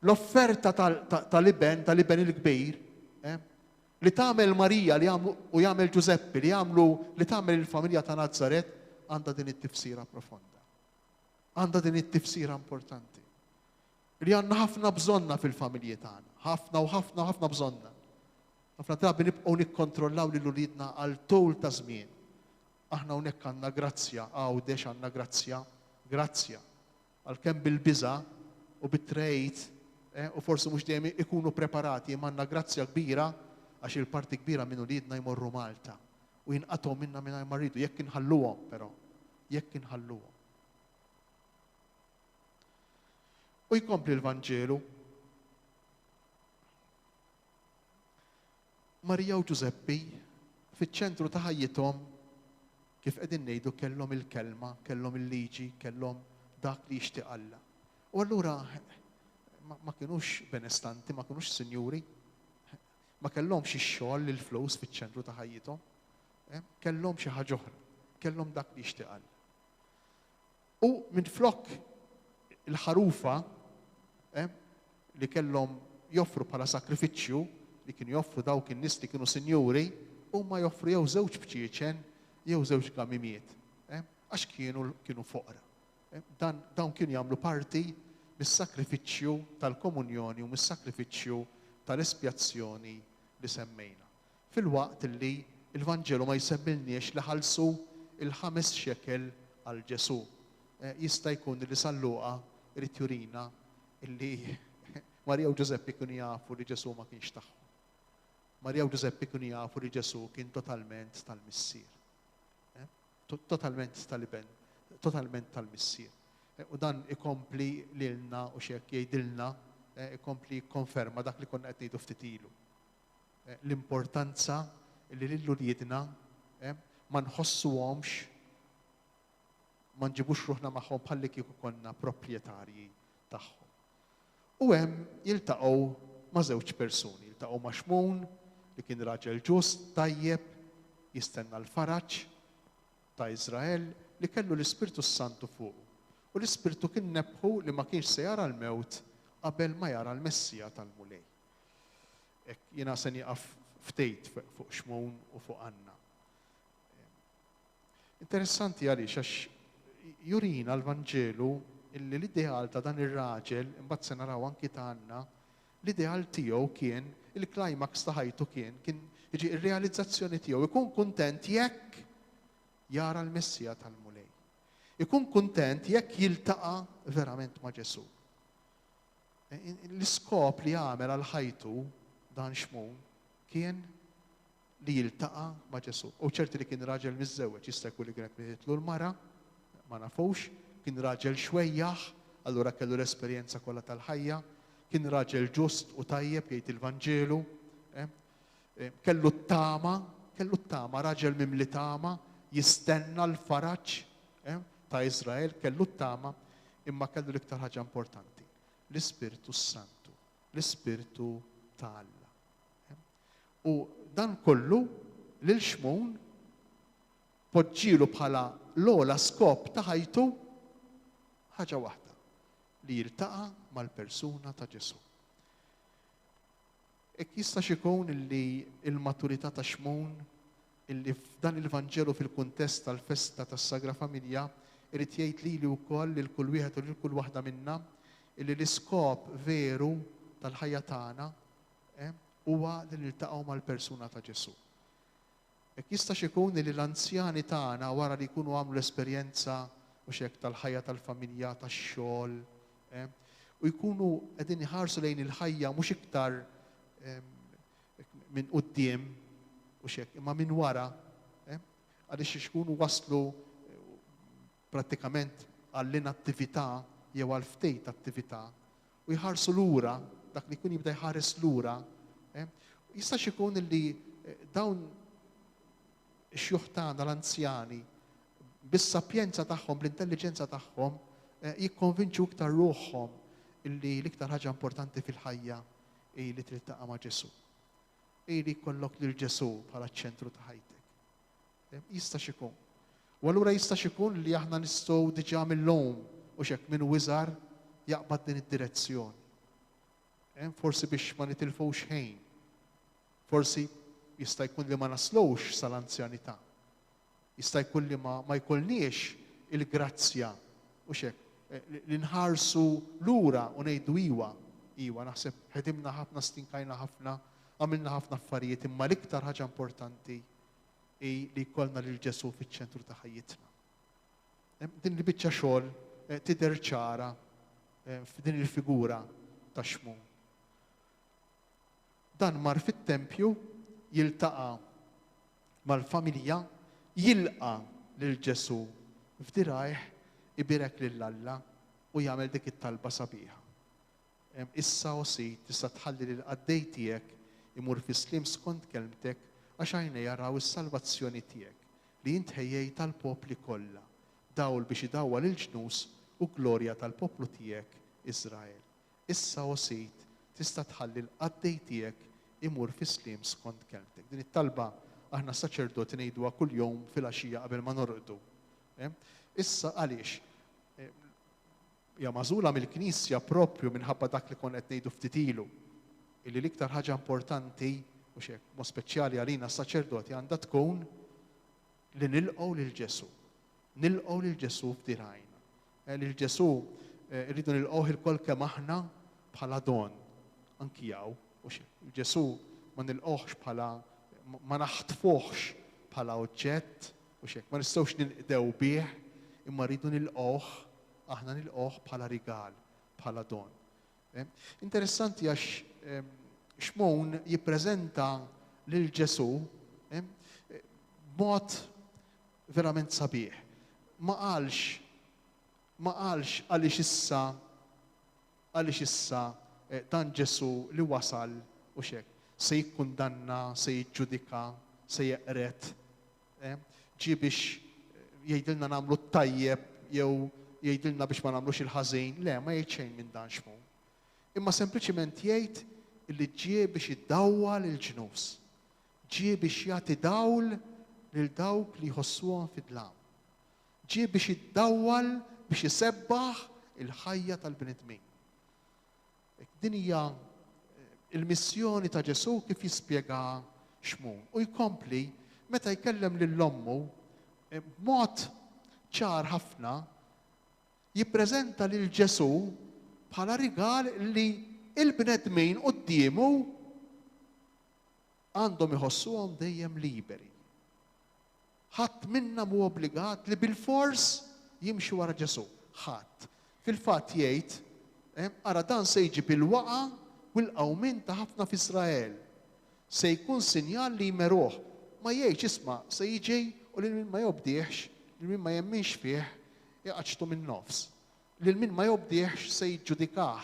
L-offerta tal-iben il-kbir li tagħmel Marija u jagħmel Giuseppe li tagħmel il-familja ta' Nazaret għandha din it-tifsira profonda. Għandha din it-tifsira importanti. Li għandna ħafna bżonna fil-familji tagħna, ħafna u ħafna u ħafna bżonna. Ħafna drabi nibqgħu nikkontrollaw lil uliedna għal tul ta' żmien. Aħna hawnhekk għandna grazzja, għawdex għandna grazzja. Għalkemm bil-biża' u bit-trejt u forsi mhux dejjem ikunu preparati, imma għandna grazzja kbira għax il-parti kbira minn uliedna jmorru Malta u jinqatgħu minnha mingħajr ma rridu, jekk inħalluhom però, jekk inħalluhom. U jkompli l-Vanġelu. Marija u Giuseppi fiċ-ċentru ta' ħajjithom kif qegħdin ngħidu kellhom il-kelma, kellhom il-liġi, kellhom dak li jixtieq Alla. U allura ma kinux benestanti, ma kinux sinjuri, ma kellhomx ix-xogħol lil flus fiċ-ċentru ta' ħajjithom, kellhom xi ħaġa oħra, kellhom dak li jixtieq Alla. U minflok il-ħarufa li kellhom joffru bħala sakrifiċċju li kienu joffru dawk in-nies li kienu sinjuri, huma joffru jew żewġ bċieċen jew żewġ gamimiet, għax kienu foqra. Dawn kienu jagħmlu parti mis-sakrifiċċju tal-komunjoni u mis-sakrifiċċju tal-espjazzjoni li semmejna. Fil-waqt li il-Vanġelu ma jsemmilniex li ħallsu il-5 shekel għal Ġesu. Jista' jkun li Salluqa irid jurina illi Marija u Giuseppe kienu jafu li Ġesu ma kienx tagħhom. Marija u Giuseppe kienu jafu li Ġesu kien totalment tal-missier. Totalment tal-iben, totalment tal-missier. U dan ikompli lilna u xek jgħidilna, ikompli konferma dak li konna qed ngħidu ftit ilu. L-importanza li lil-uliedna ma nħossuhomx, ma nġibux ruħna magħhom bħalli kieku konna proprjetarji tagħhom. U hemm jiltaqgħu ma' żewġ persuni, jiltaqgħu ma' Xmun li kien raġel ġust, tajjeb, jistenna l-faraġġ ta' Iżrael li kellu l-Ispirtu Santu fuq. U l-Ispirtu kien nebħu li ma kienx se jara l-mewt qabel ma jara l-Messija tal-mulej. Jiena se nieqaf ftejt fuq Xmun u fuq Anna. Interessanti għaliex għax jurina l-Vanġelu illi l-ideal ta' dan ir-raġel, imbagħad se naraw anki ta' Anna, l-ideal tiegħu kien, il-climax ta' ħajtu kien jiġi ir-realizzazzjoni tiegħu ikun kuntent jekk jara l-Messija tal-mulej. Ikun kuntent jekk jiltaqa' verament ma' Ġesu. L-iskop li għamel għal ħajtu dan Xmun kien li jiltaqa' ma' Ġesu. U ċerti li kien raġel miżżewweġ, jista' jkun li kienet mietlu l-mara, ma nafux, kien raġel xwejjaħ, allura kellu l-esperjenza kollha tal-ħajja, kien raġel ġust u tajjeb jgħid il-Vanġelu, kellu t-tama, raġel mimli tama, jistenna l-faraġġ ta' Iżrael, kellu t-tama, imma kellu l-iktar ħaġa importanti, l-Ispirtu Santu, l-Ispirtu ta' Alla. U dan kollu lil Xmun poġġielu bħala l-ogħla skop ta' ħajtu ħaġa waħda, li jiltaqa' mal-persuna ta' Ġesu. Jistax ikun illi il-maturità ta' Xmun, illi f'dan il-Vanġelu fil-kuntest tal-festa tas-Sagra Familja, irid jgħid lili wkoll lil kull wieħed u lil kull waħda minna illi l-iskop veru tal-ħajja tagħna huwa li niltaqgħu mal-persuna ta' Ġesu. Jistax ikun li l-anzjani tagħna wara li jkunu għamlu l-esperjenza u xek tal-ħajja tal-familja, tax-xogħol, u jkunu qegħdin iħarsu lejn il-ħajja mhux iktar minn quddiem u xek, imma minn wara, għaliex ikunu waslu prattikament għall-inattività jew għal ftejt attività u jħarsu lura, dak li jkun jibda jħares lura, jistax ikun li dawn x-xjuħ tagħna l-anzjani bis-sapjenza tagħhom, bl-intelligenza tagħhom jikkonvinċu iktar ruħhom illi l-iktar ħaġa importanti fil-ħajja hi li triltaqa' ma' Ġesu. Hi li jkollok lil Ġesu bħala ċ-ċentru ta' ħajtek. Jista' xikun. U allura jista' xikun li aħna nistgħu diġà mill-lum u x'hekk minn wiżar jaqbad din id-direzzjoni. Forsi biex ma nitilfux ħejn. Forsi jista' jkun li ma naslux sal-anzjanità. Jista' jkun li ma jkollniex il-grazzja u x'hekk li nħarsu lura u ngħidu iwa naħseb ħedimna ħafna, stinkajna ħafna, għamilna ħafna affarijiet, imma l-iktar ħaġa importanti hi li jkollna lil Ġesu fiċ-ċentru ta' ħajjitna. Din li biċċa xogħol tidher ċara f'din il-figura ta' xmum. Dan mar fit-tempju jiltaqa' mal-familja, jilqa' lil Ġesu f'dirajh, ibirek lill-Alla u jagħmel dik it-talba sabiħa. Issa osit tista' tħalli lil qaddej tiegħek imur fi slim skont kelmtek għax għajnejn jaraw is-salvazzjoni tiegħek li int ħejjej tal-popli kollha, dawl biex idawwal il-ġnus u glorja tal-poplu tiegħek Iżrael. Issa osit tista' tħalli lil qaddej tiegħek imur fi slim skont kelmtek. Din it-talba aħna saċerdoti ngħiduha kuljum fil-għaxija qabel ma norqdu. Issa għaliex hija magħżula mill-Knisja proprju minħabba dak li kont qed ngħidu ftit ilu. Illi l-iktar ħaġa importanti u x'hekk mod speċjali għalina s-saċerdoti għandha tkun li nilqgħu lil Ġesu. Nilqgħu lil Ġesu f'dirajna. Lil Ġesu rridu nilqgħuh il-kol kemm aħna bħala don. Anki jaw u x'hekk. Ġesu ma nilqgħuhx bħala ma naħtfuhx bħala oġġett u x'hekk. Ma nistgħux nilqdew bih imma rridu nilqgħuh aħna nilqgħuh bħala rigal, bħala don. Interessanti għax xmon jippreżenta lil Ġesu b'mod verament sabiħ. Ma qalx għaliex issa dan Ġesu li wasal u x'hekk se jikkundanna, se jiġġudika, se jeqret. Ġie biex jgħidilna nagħmlu t-tajjeb jew jgħidilna biex ma nagħmlux il-ħażin, le ma jgħid xejn minn dan xmum. Imma sempliċiment jgħid illi ġie biex iddawwal il-ġnus. Ġie biex jagħti dawl lil dawk li jħossuhom fid-dlam. Ġie biex iddawwal biex isebbaħ il-ħajja tal-bnedmin. Din hija il-missjoni ta' Ġesu kif jispjega xmum. U jkompli meta jkellem lill-ommu b'mod ċar ħafna jippreżenta lil Ġesu bħala rigal li il-bnedmin qudiemu għandhom iħossuhom dejjem liberi. Ħadd minnha mhu obbligat li bil-fors jimxi wara Ġesu. Ħadd. Fil-fatt jgħid ara dan se jiġi bil-waqa' u l-qawmin ta' ħafna f'Israel. Se jkun sinjal li jmeruh. Ma jgħidx isma' se jiġi u lil min ma jobdiex, lil min ma jemminx fih, jaqaċtu minn nofs. Lil min ma jobdiex se jiġġudikah,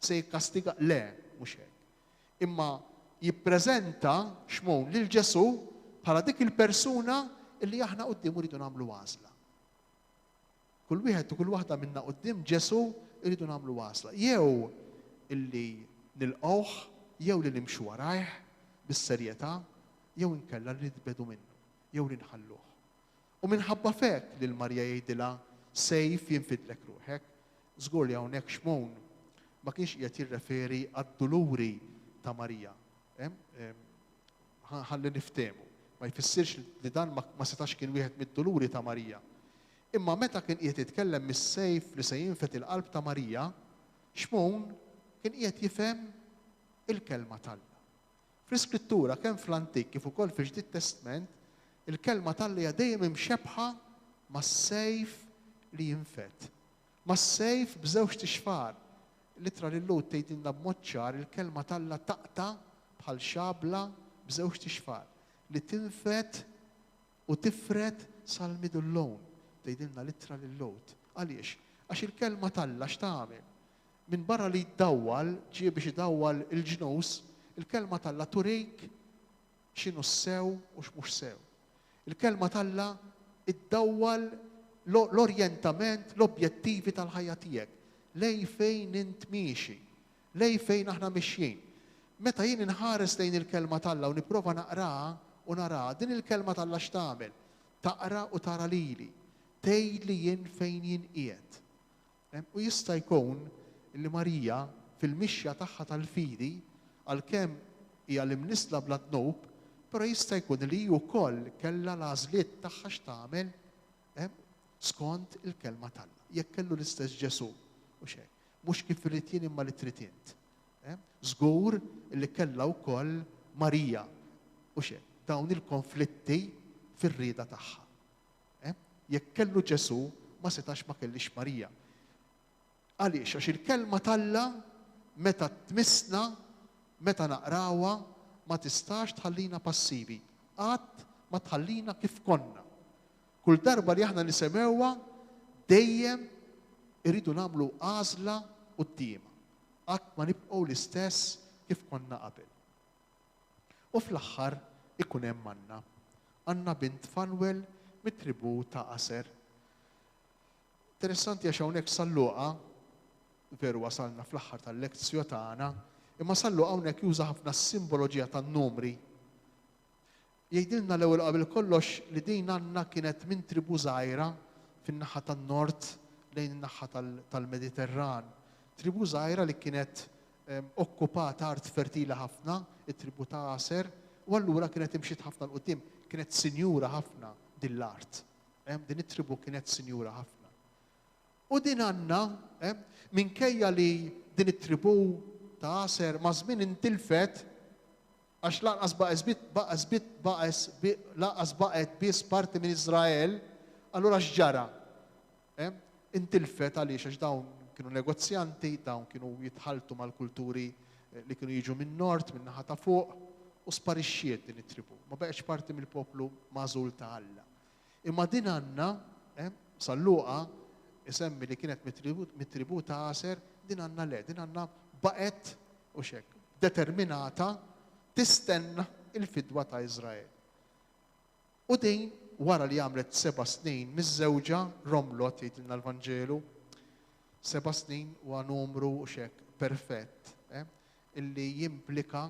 se jikkastiga, le, mhux hekk. Imma jippreżenta xmon lil Ġesu bħala dik il-persuna illi aħna quddiem iridu nagħmlu għażla. Kull wieħed u kull waħda minna quddiem Ġesu iridu nagħmlu għażla. Jew illi nilqgħuh, jew li nimxu warajh bis-serjetà, jew inkella li nitbedu minnu, jew li nħalluh. U minħabba fek li l-Marja jgħidilha sejf jinfidlek ruħek, żgur li hawnhekk xmon ma kienx qiegħed jirreferi għad-duluri ta' Marija. Ħalli niftehmu. Ma jfissirx li dan ma setax kien wieħed mid-duluri ta' Marija. Imma meta kien qiegħed jitkellem mis-sejf li se jinfet il-qalb ta' Marija, xmon kien qiegħed jifhem il-kelma tal-Alla. Fl-Iskrittura kemm fl-Antik kif ukoll fil-Ġdid Testament, il-kelma tal-Alla hija dejjem imxebħa mas-sejf li jinfet. Mas-sejf b'żewġ tixfar. Litra li l-lut tgħidilna b'mod ċar il-kelma tal-Alla taqta' bħal xabla b'żewġ tixfar li tinfet u tifret sal-midullon. Tgħidilna litra li l-lut. Għaliex? Għax il-kelma tal-Alla x'tagħmel? Min barra li jdawwal, ġie biex idawwal il-ġnus, il-kelma tal-Alla turejk x'inhu sew u x'mhux sew. Il-kelma talla iddawwal l-orjentament, l-objettivi tal-ħajja tiegħek. Lej fejn int miexi, lej fejn aħna mixjin. Meta jien inħares lejn il-kelma talla u nipprova naqraha u naraha, din il-kelma talla x'tagħmel? Taqra u tara lili, tgħidli jien fejn jien qiegħed. U jista' jkun li Marija fil-mixja tagħha tal-fidi għalkemm hija l-imnisla bla tnub, però jista' jkun li hi wkoll kellha l-għażliet tagħha x'tagħmel skont il-kelma talla. Jekk kellu l-istess Ġesu u xejn. Mhux kif irid jien imma li trid int. Żgur li kellha wkoll Marija u xejn. Dawn il-konflitti fir-rieda tagħha. Jekk kellu Ġesu ma setax ma kellix Marija. Għaliex għax il-kelma talla meta tmissna, meta naqrawha ma tistax tħallina passivi. Qatt ma tħallina kif konna. Kull darba li aħna nisemewha dejjem irridu nagħmlu għażla qudiema. Qatt ma nibqgħu l-istess kif konna qabel. U fl-aħħar ikun hemm Anna. Anna bint Fanuel mit-tribu ta' Aser. Interessanti għax hawnhekk sal-Luqa, veru wasalna fl-aħħar tal-lezzju tagħna, imma sal-Luqa hawnhekk juża ħafna s-simboloġija tan-numri. Jgħidilna l-ewwel qabel kollox li din Anna kienet minn tribu żgħira fin-naħa tan-nord lejn in-naħa tal-Mediterran. Tribu żgħira li kienet okkupata art fertila ħafna, it-tribu ta' Aser, u allura kienet imxiet ħafna l-qudiem, kienet sinjura ħafna din l-art. Din it-tribu kienet sinjura ħafna. U din Anna, minkejja li din it-tribu ta' Aser ma' żmien intilfet, għax laqas baqet biss parti minn Iżrael, allura x'ġara? Intilfet għaliex għax dawn kienu negozjanti, dawn kienu jitħaltu mal-kulturi li kienu jiġu minn nord, minn naħa ta' fuq, u sparixxiet din it-tribu. Ma baqgħetx parti mill-poplu magħżul ta' Alla. Imma din Anna, sal-Luqa, isemmi li kienet mit-tribu ta' Aser, din Anna le, din Anna baqgħet u xek, determinata tistenna il-fidwa ta' Iżrael. U din wara li għamlet 7 snin miż-żewġa Romlot jgħidilna l-Vanġelu, 7 snin huwa numru xek perfett, illi jimplika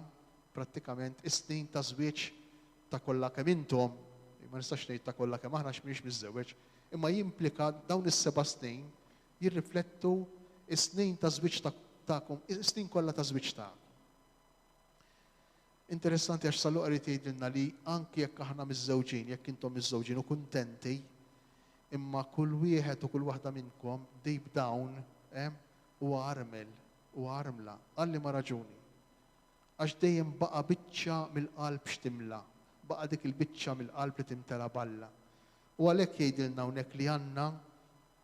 prattikament is-snin ta' żwieġ ta' kollha kemm intom, ma nistax ngħid ta' kollha kemm aħna x'miex miż-żewġ, imma jimplika dawn is-7 snin jirriflettu is-snin ta' żwieġ tagħkom, is-snin kollha ta' żwieġ tagħkom. Interessanti għax sal-Luqa qed jgħidilna li anki jekk aħna miż-żewġin, jekk intom miż-żewġin u kuntenti, imma kull wieħed u kull waħda minnkom deep down huwa armel u armla. Għalli ma raġuni. Għax dejjem baqa' biċċa mill-qalb x'timla, baqa' dik il-biċċa mill-qalb li timtela balla. U għalhekk jgħidilna hawnhekk li Anna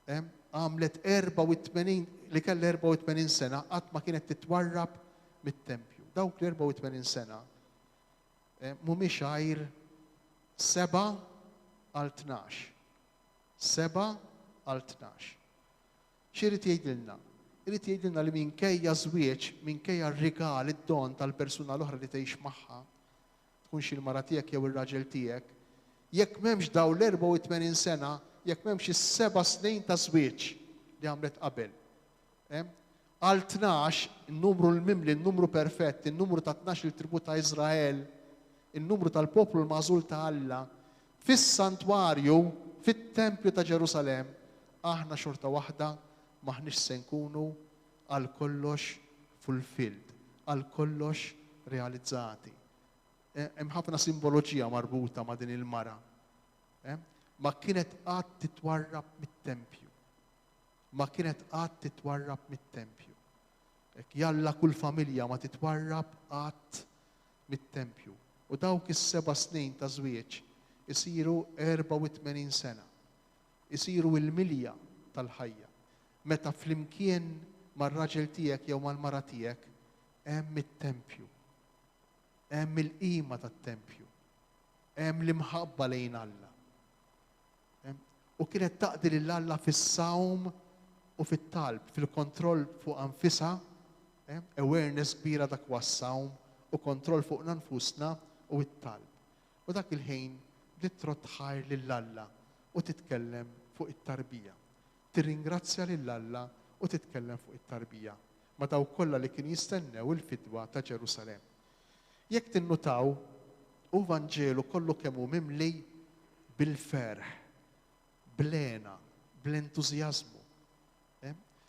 għamlet 84 li kellha 84 sena qatt ma kienet titwarrab mit-tempju. Dawk l-84 sena mhumiex għajr 7 għal 12. 7 għal 12. X'irid jgħidilna? Irid jgħidilna li minkejja żwieġ, minkejja r-rigal id-don tal-persuna l-oħra li tgħix magħha, tkunx il-mara tiegħek jew ir-raġel tiegħek, jekk m'hemmx daw l-84 sena, jekk m'hemmx is-7 snin ta' żwieġ li għamlet qabel. Għal 12, il-numru l-mimli, il-numru perfett, il-numru ta' 12 il-tribu ta' Iżrael, il-numru tal-poplu l-magħżul ta' Alla, fis-santwarju, fit-tempju ta' Ġerusalem, aħna xorta waħda maħniex se nkunu għal kollox fulfilled, għal kollox realizzati. Hemm ħafna simboloġija marbuta ma' din il-mara. Ma kienet qatt titwarrab mit-tempju. Ma kienet qatt titwarrab mit-tempju. Jalla kull familja ma titwarrab qatt mit-tempju. U dawk is-7 snin ta' żwieġ isiru 84 sena. Isiru il-milja tal-ħajja. Meta flimkien mar-raġel tiegħek jew mal-mara tiegħek hemm it-tempju. Hemm il-qima tat-tempju. Hemm l-imħabba lejn Alla. U kienet taqdi lil Alla fis-sawm u fit-talb, fil-kontroll fuq anfisha, awareness kbira dak was-sawm u kontroll fuq nfusna u t-talb. U dak il-ħin li trot tħajr lill-Alla u titkellem fuq it-tarbija. Tirringrazzja lill-Alla u titkellem fuq it-tarbija. Ma daw kollha li kien jistennew il-fidwa ta' Ġerusalem. Jekk tinnutaw, u Vanġelu kollu kemm hu mimli bil-ferħ, blena, bl-entużjażmu.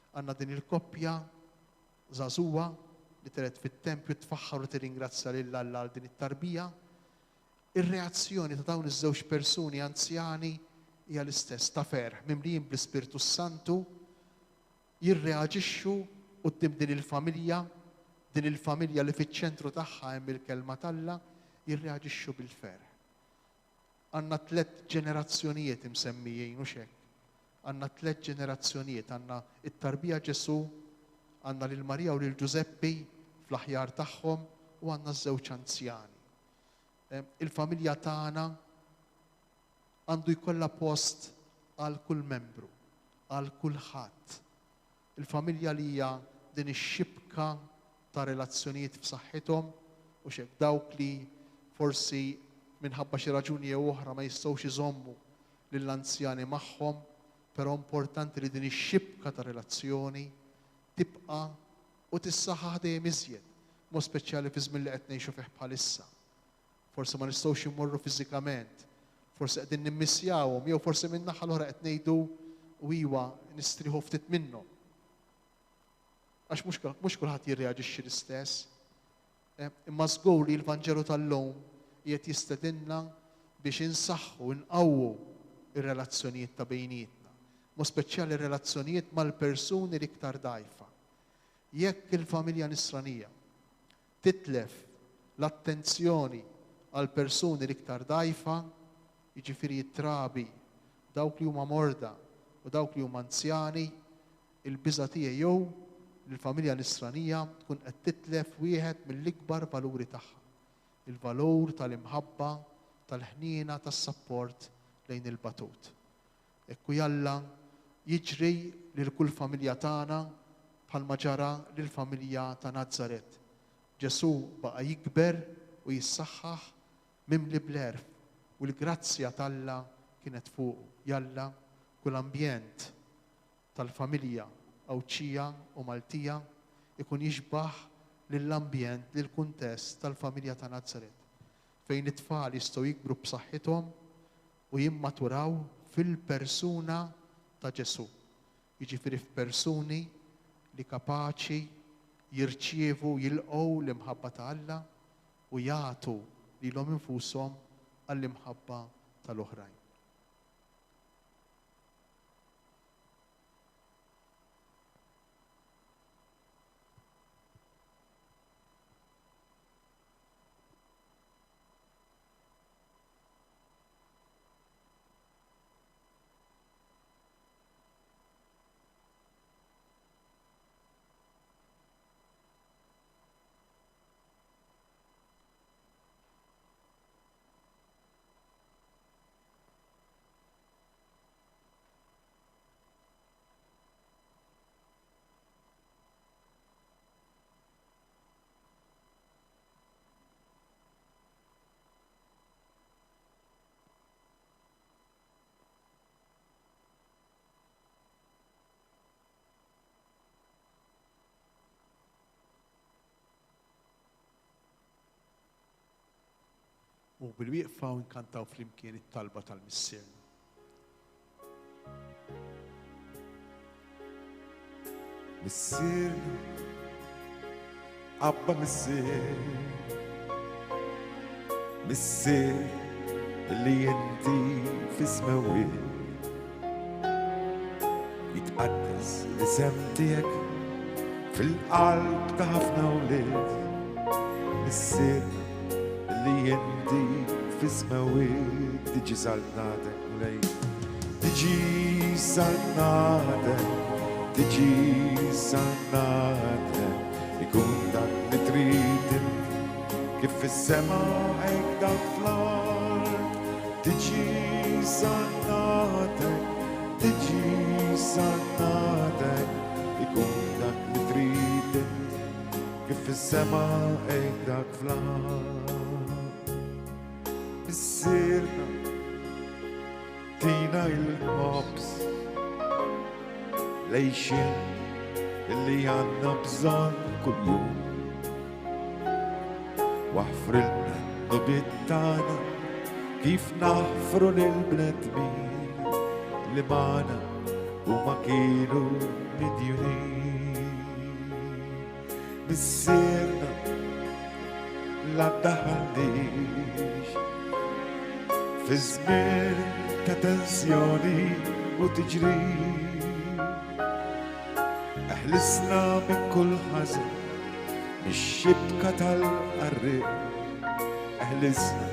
Għandna din il-koppja żagħżugħa li teret fit-tempju tfaħħar u tirringrazzja lill-Alla għal din it-tarbija. Ir-reazzjoni ta' dawn iż-żewġ persuni anzjani hija l-istess ta' ferħ, mimlijin bl-Ispirtu Santu, jirreaġixxu quddiem din il-familja li fiċ-ċentru tagħha hemm il-kelma t'Alla, jirreaġixxu bil-ferħ. Għandna 3 ġenerazzjonijiet imsemmijin u x'hekk. Għandna 3 ġenerazzjonijiet, għandna it-tarbija Ġesu, għandna lil Marija u lil Ġuseppi fl-aħjar tagħhom u għandna ż-żewġ anzjani. Il-familja tagħna għandu jkollha post għal kull membru, għal kulħadd. Il-familja li hija din ix-xibka ta' relazzjonijiet f'saħħithom u x'hekk dawk li forsi minħabba xi raġuni jew oħra ma jistgħux iżommu lill-anzjani magħhom, però importanti li din ix-xibka ta' relazzjoni tibqa' u tissaħħaħ dejjem iżjed, mod speċjali fi żmien li qed ngħixu fih bħalissa. Forsi ma nistgħux immorru fiżikament, forsi qegħdin nimmissjawhom, jew forsi minn naħa l-oħra qed ngħidu u iwa nistrieħu ftit minnhom. Għax mhux kulħadd jirreaġixxi l-istess. Imma żgur li l-Vanġelu tal-lum qiegħed jistedinna biex insaħħu nqawwu ir-relazzjonijiet ta' bejnietna, mod speċjali r-relazzjonijiet mal-persuni l-iktar dgħajfa. Jekk il-familja Nisranija titlef l-attenzjoni għal persuni l-iktar dgħajfa, jiġifieri jitrabi dawk li huma morda u dawk li huma anzjani, il-biża' tiegħi jew il-familja Nisranija tkun qed titlef wieħed mill-ikbar valuri tagħha. Il-valur tal-imħabba, tal-ħniena, tas-sapport lejn il-batut. Ekku jalla jiġri lil kull familja tagħna bħalma ġara lill-familja ta' Nażaret. Ġesu baqa' jikber u jissaħħaħ mimli bl-erf u l-grazzja t'Alla kienet fuqu. Jalla kull ambjent tal-familja Awċija u Maltija ikun jixbaħ lill-ambjent, lill-kuntest tal-familja ta' Nażaret, fejn it-tfal jistgħu jikbru b'saħħithom u jimmaturaw fil-persuna ta' Ġesu. Jiġifieri f'persuni li kapaċi jirċievu, jilqgħu l-imħabba ta' Alla u jagħtu lilhom infushom għall-imħabba tal-oħrajn. U bil-wieqfa u nkantaw flimkien it-talba tal-missierna. Missierna, Abba missier, missier li inti fis-smawiet jitqaddas l-isem tiegħek fil-qalb ta' ħafna wlied. Missierna li inti fis-smawiet tiġi salnatek mulej, tiġi salnatek, tiġi salnatek, ikun dak li trid kif fis-sema hekk dak fl-art. Tiġi salnatek, tiġi salnatek, ikun dak li trid kif fis-sema hekk dak fl-art. Missierna, Ħallejna il-ħobs lejxin illi għanna bżon kull-jum waħfrilna n-nubiet tagħna kif naħfru lil-bnedmin li magħna u ma kienu midjunin. Missierna la daħalniex fi żmien ta' tensjoni u tiġrix. Eħlisna minn kull ħażin mix-xibka tal-qarriq. Eħlisna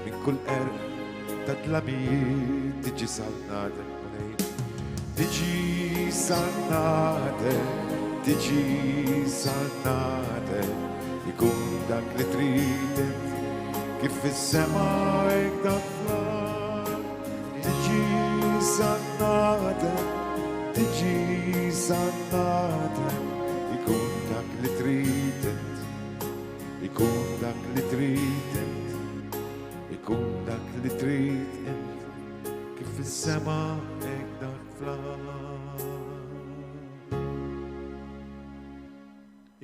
minn kull erq ta' tlamijiet tiġi sal-nadek tiġi sal-nadek tiġi sal-nadek ikun dak li trid kif fis-sema hekk dak fl-ard. Tiġi sal-nadek tiġi sal-nadek ikun dak li trid ikun dak li trid ikun dak li trid kif fis-sema hekk dak fl-ard.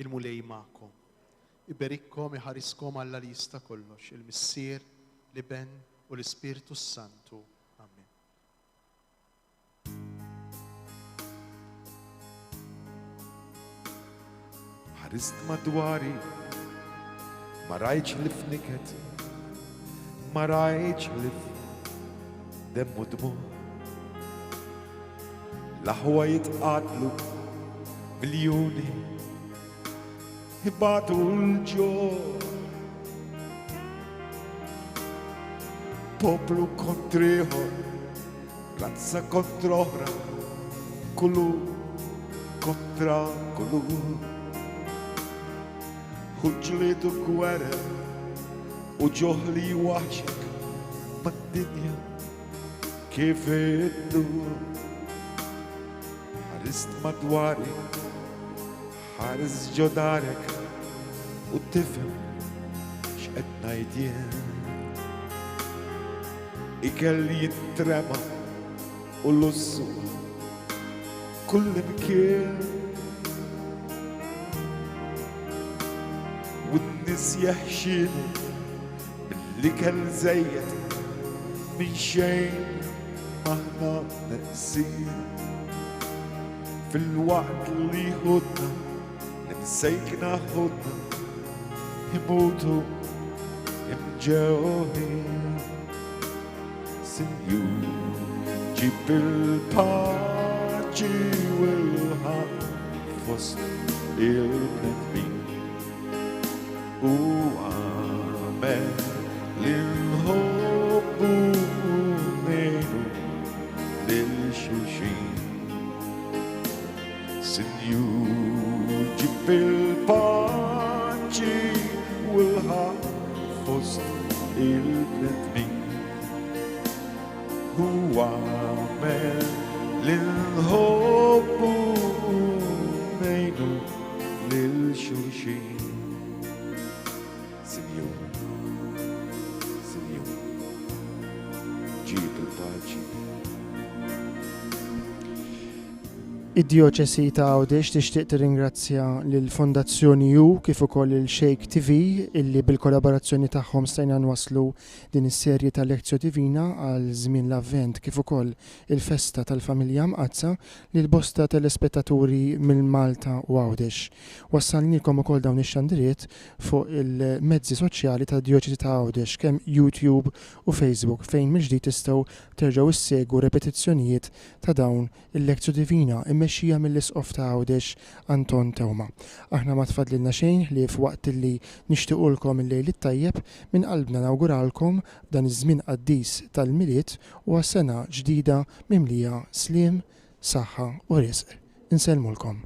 Il-mulej ma'kom. Iberikkom, iħariskom Alla li jista' kollox, il-Missier, l-Iben u l-Ispiritu Santu. Amen. Ħarist madwari, ma rajtx li fniket, ma rajtx li demmu dmu. L-aħwa jitqatlu miljuni ibatu l-ġor. Poplu kontriħor, razza kontra oħra, kullu kontra kullu. Uġlitu gwera u ġoħli waħxek mad-dinja kif iddur. Ħarist madwari, ħares ġodarek u tifhem x'qed ngħid jien. Ikel jittrema u lussu kull imkien u n-nies jeħxinu bil-ikel żejjed minn xejn maħna neqsin. Fil-waqt li ħudna nimsejkna ħudna imutu imġewħin. Sinjur ġib il-paċi u l-ħaq fost il-bnedmin u għamel l-ħobbu nejnu lil-xulxin. Sinjur ġib il-paċi u l-ħaq fost il-bnedmin who għamel lil-ħobbu nejnu lil-xulxin. Sinjur, Sinjur, ġib il-paċi. Id-Dioċesi ta' Għawdex tixtieq tirringrazzja lill-Fondazzjoni U kif ukoll il-Shake TV illi bil-kollaborazzjoni tagħhom stajna nwasslu din is-serje ta' Lezzjo Divina għal żmien l-Avvent kif ukoll il-Festa tal-Familja Mqazza lil bosta telespettaturi mill-Malta u Għawdex. Wassalnilkom ukoll dawn ix-xandiriet fuq il-mezzi soċjali ta' Dioċesi ta' Għawdex kemm YouTube u Facebook fejn mill-ġdid tistgħu terġgħu issegwu repetizzjonijiet ta' dawn il-Lezzjo Divina mexxija mill-Isqof ta' Għawdex Anton Tewma. Aħna ma tfadlilna xejn li f'waqt li nixtiequlkom il-lejl it-tajjeb minn qalbna nawguralkom dan iż-żmien qaddis tal-miliet u għas-sena ġdida mimlija sliem, saħħa u risq. Insellmulkom.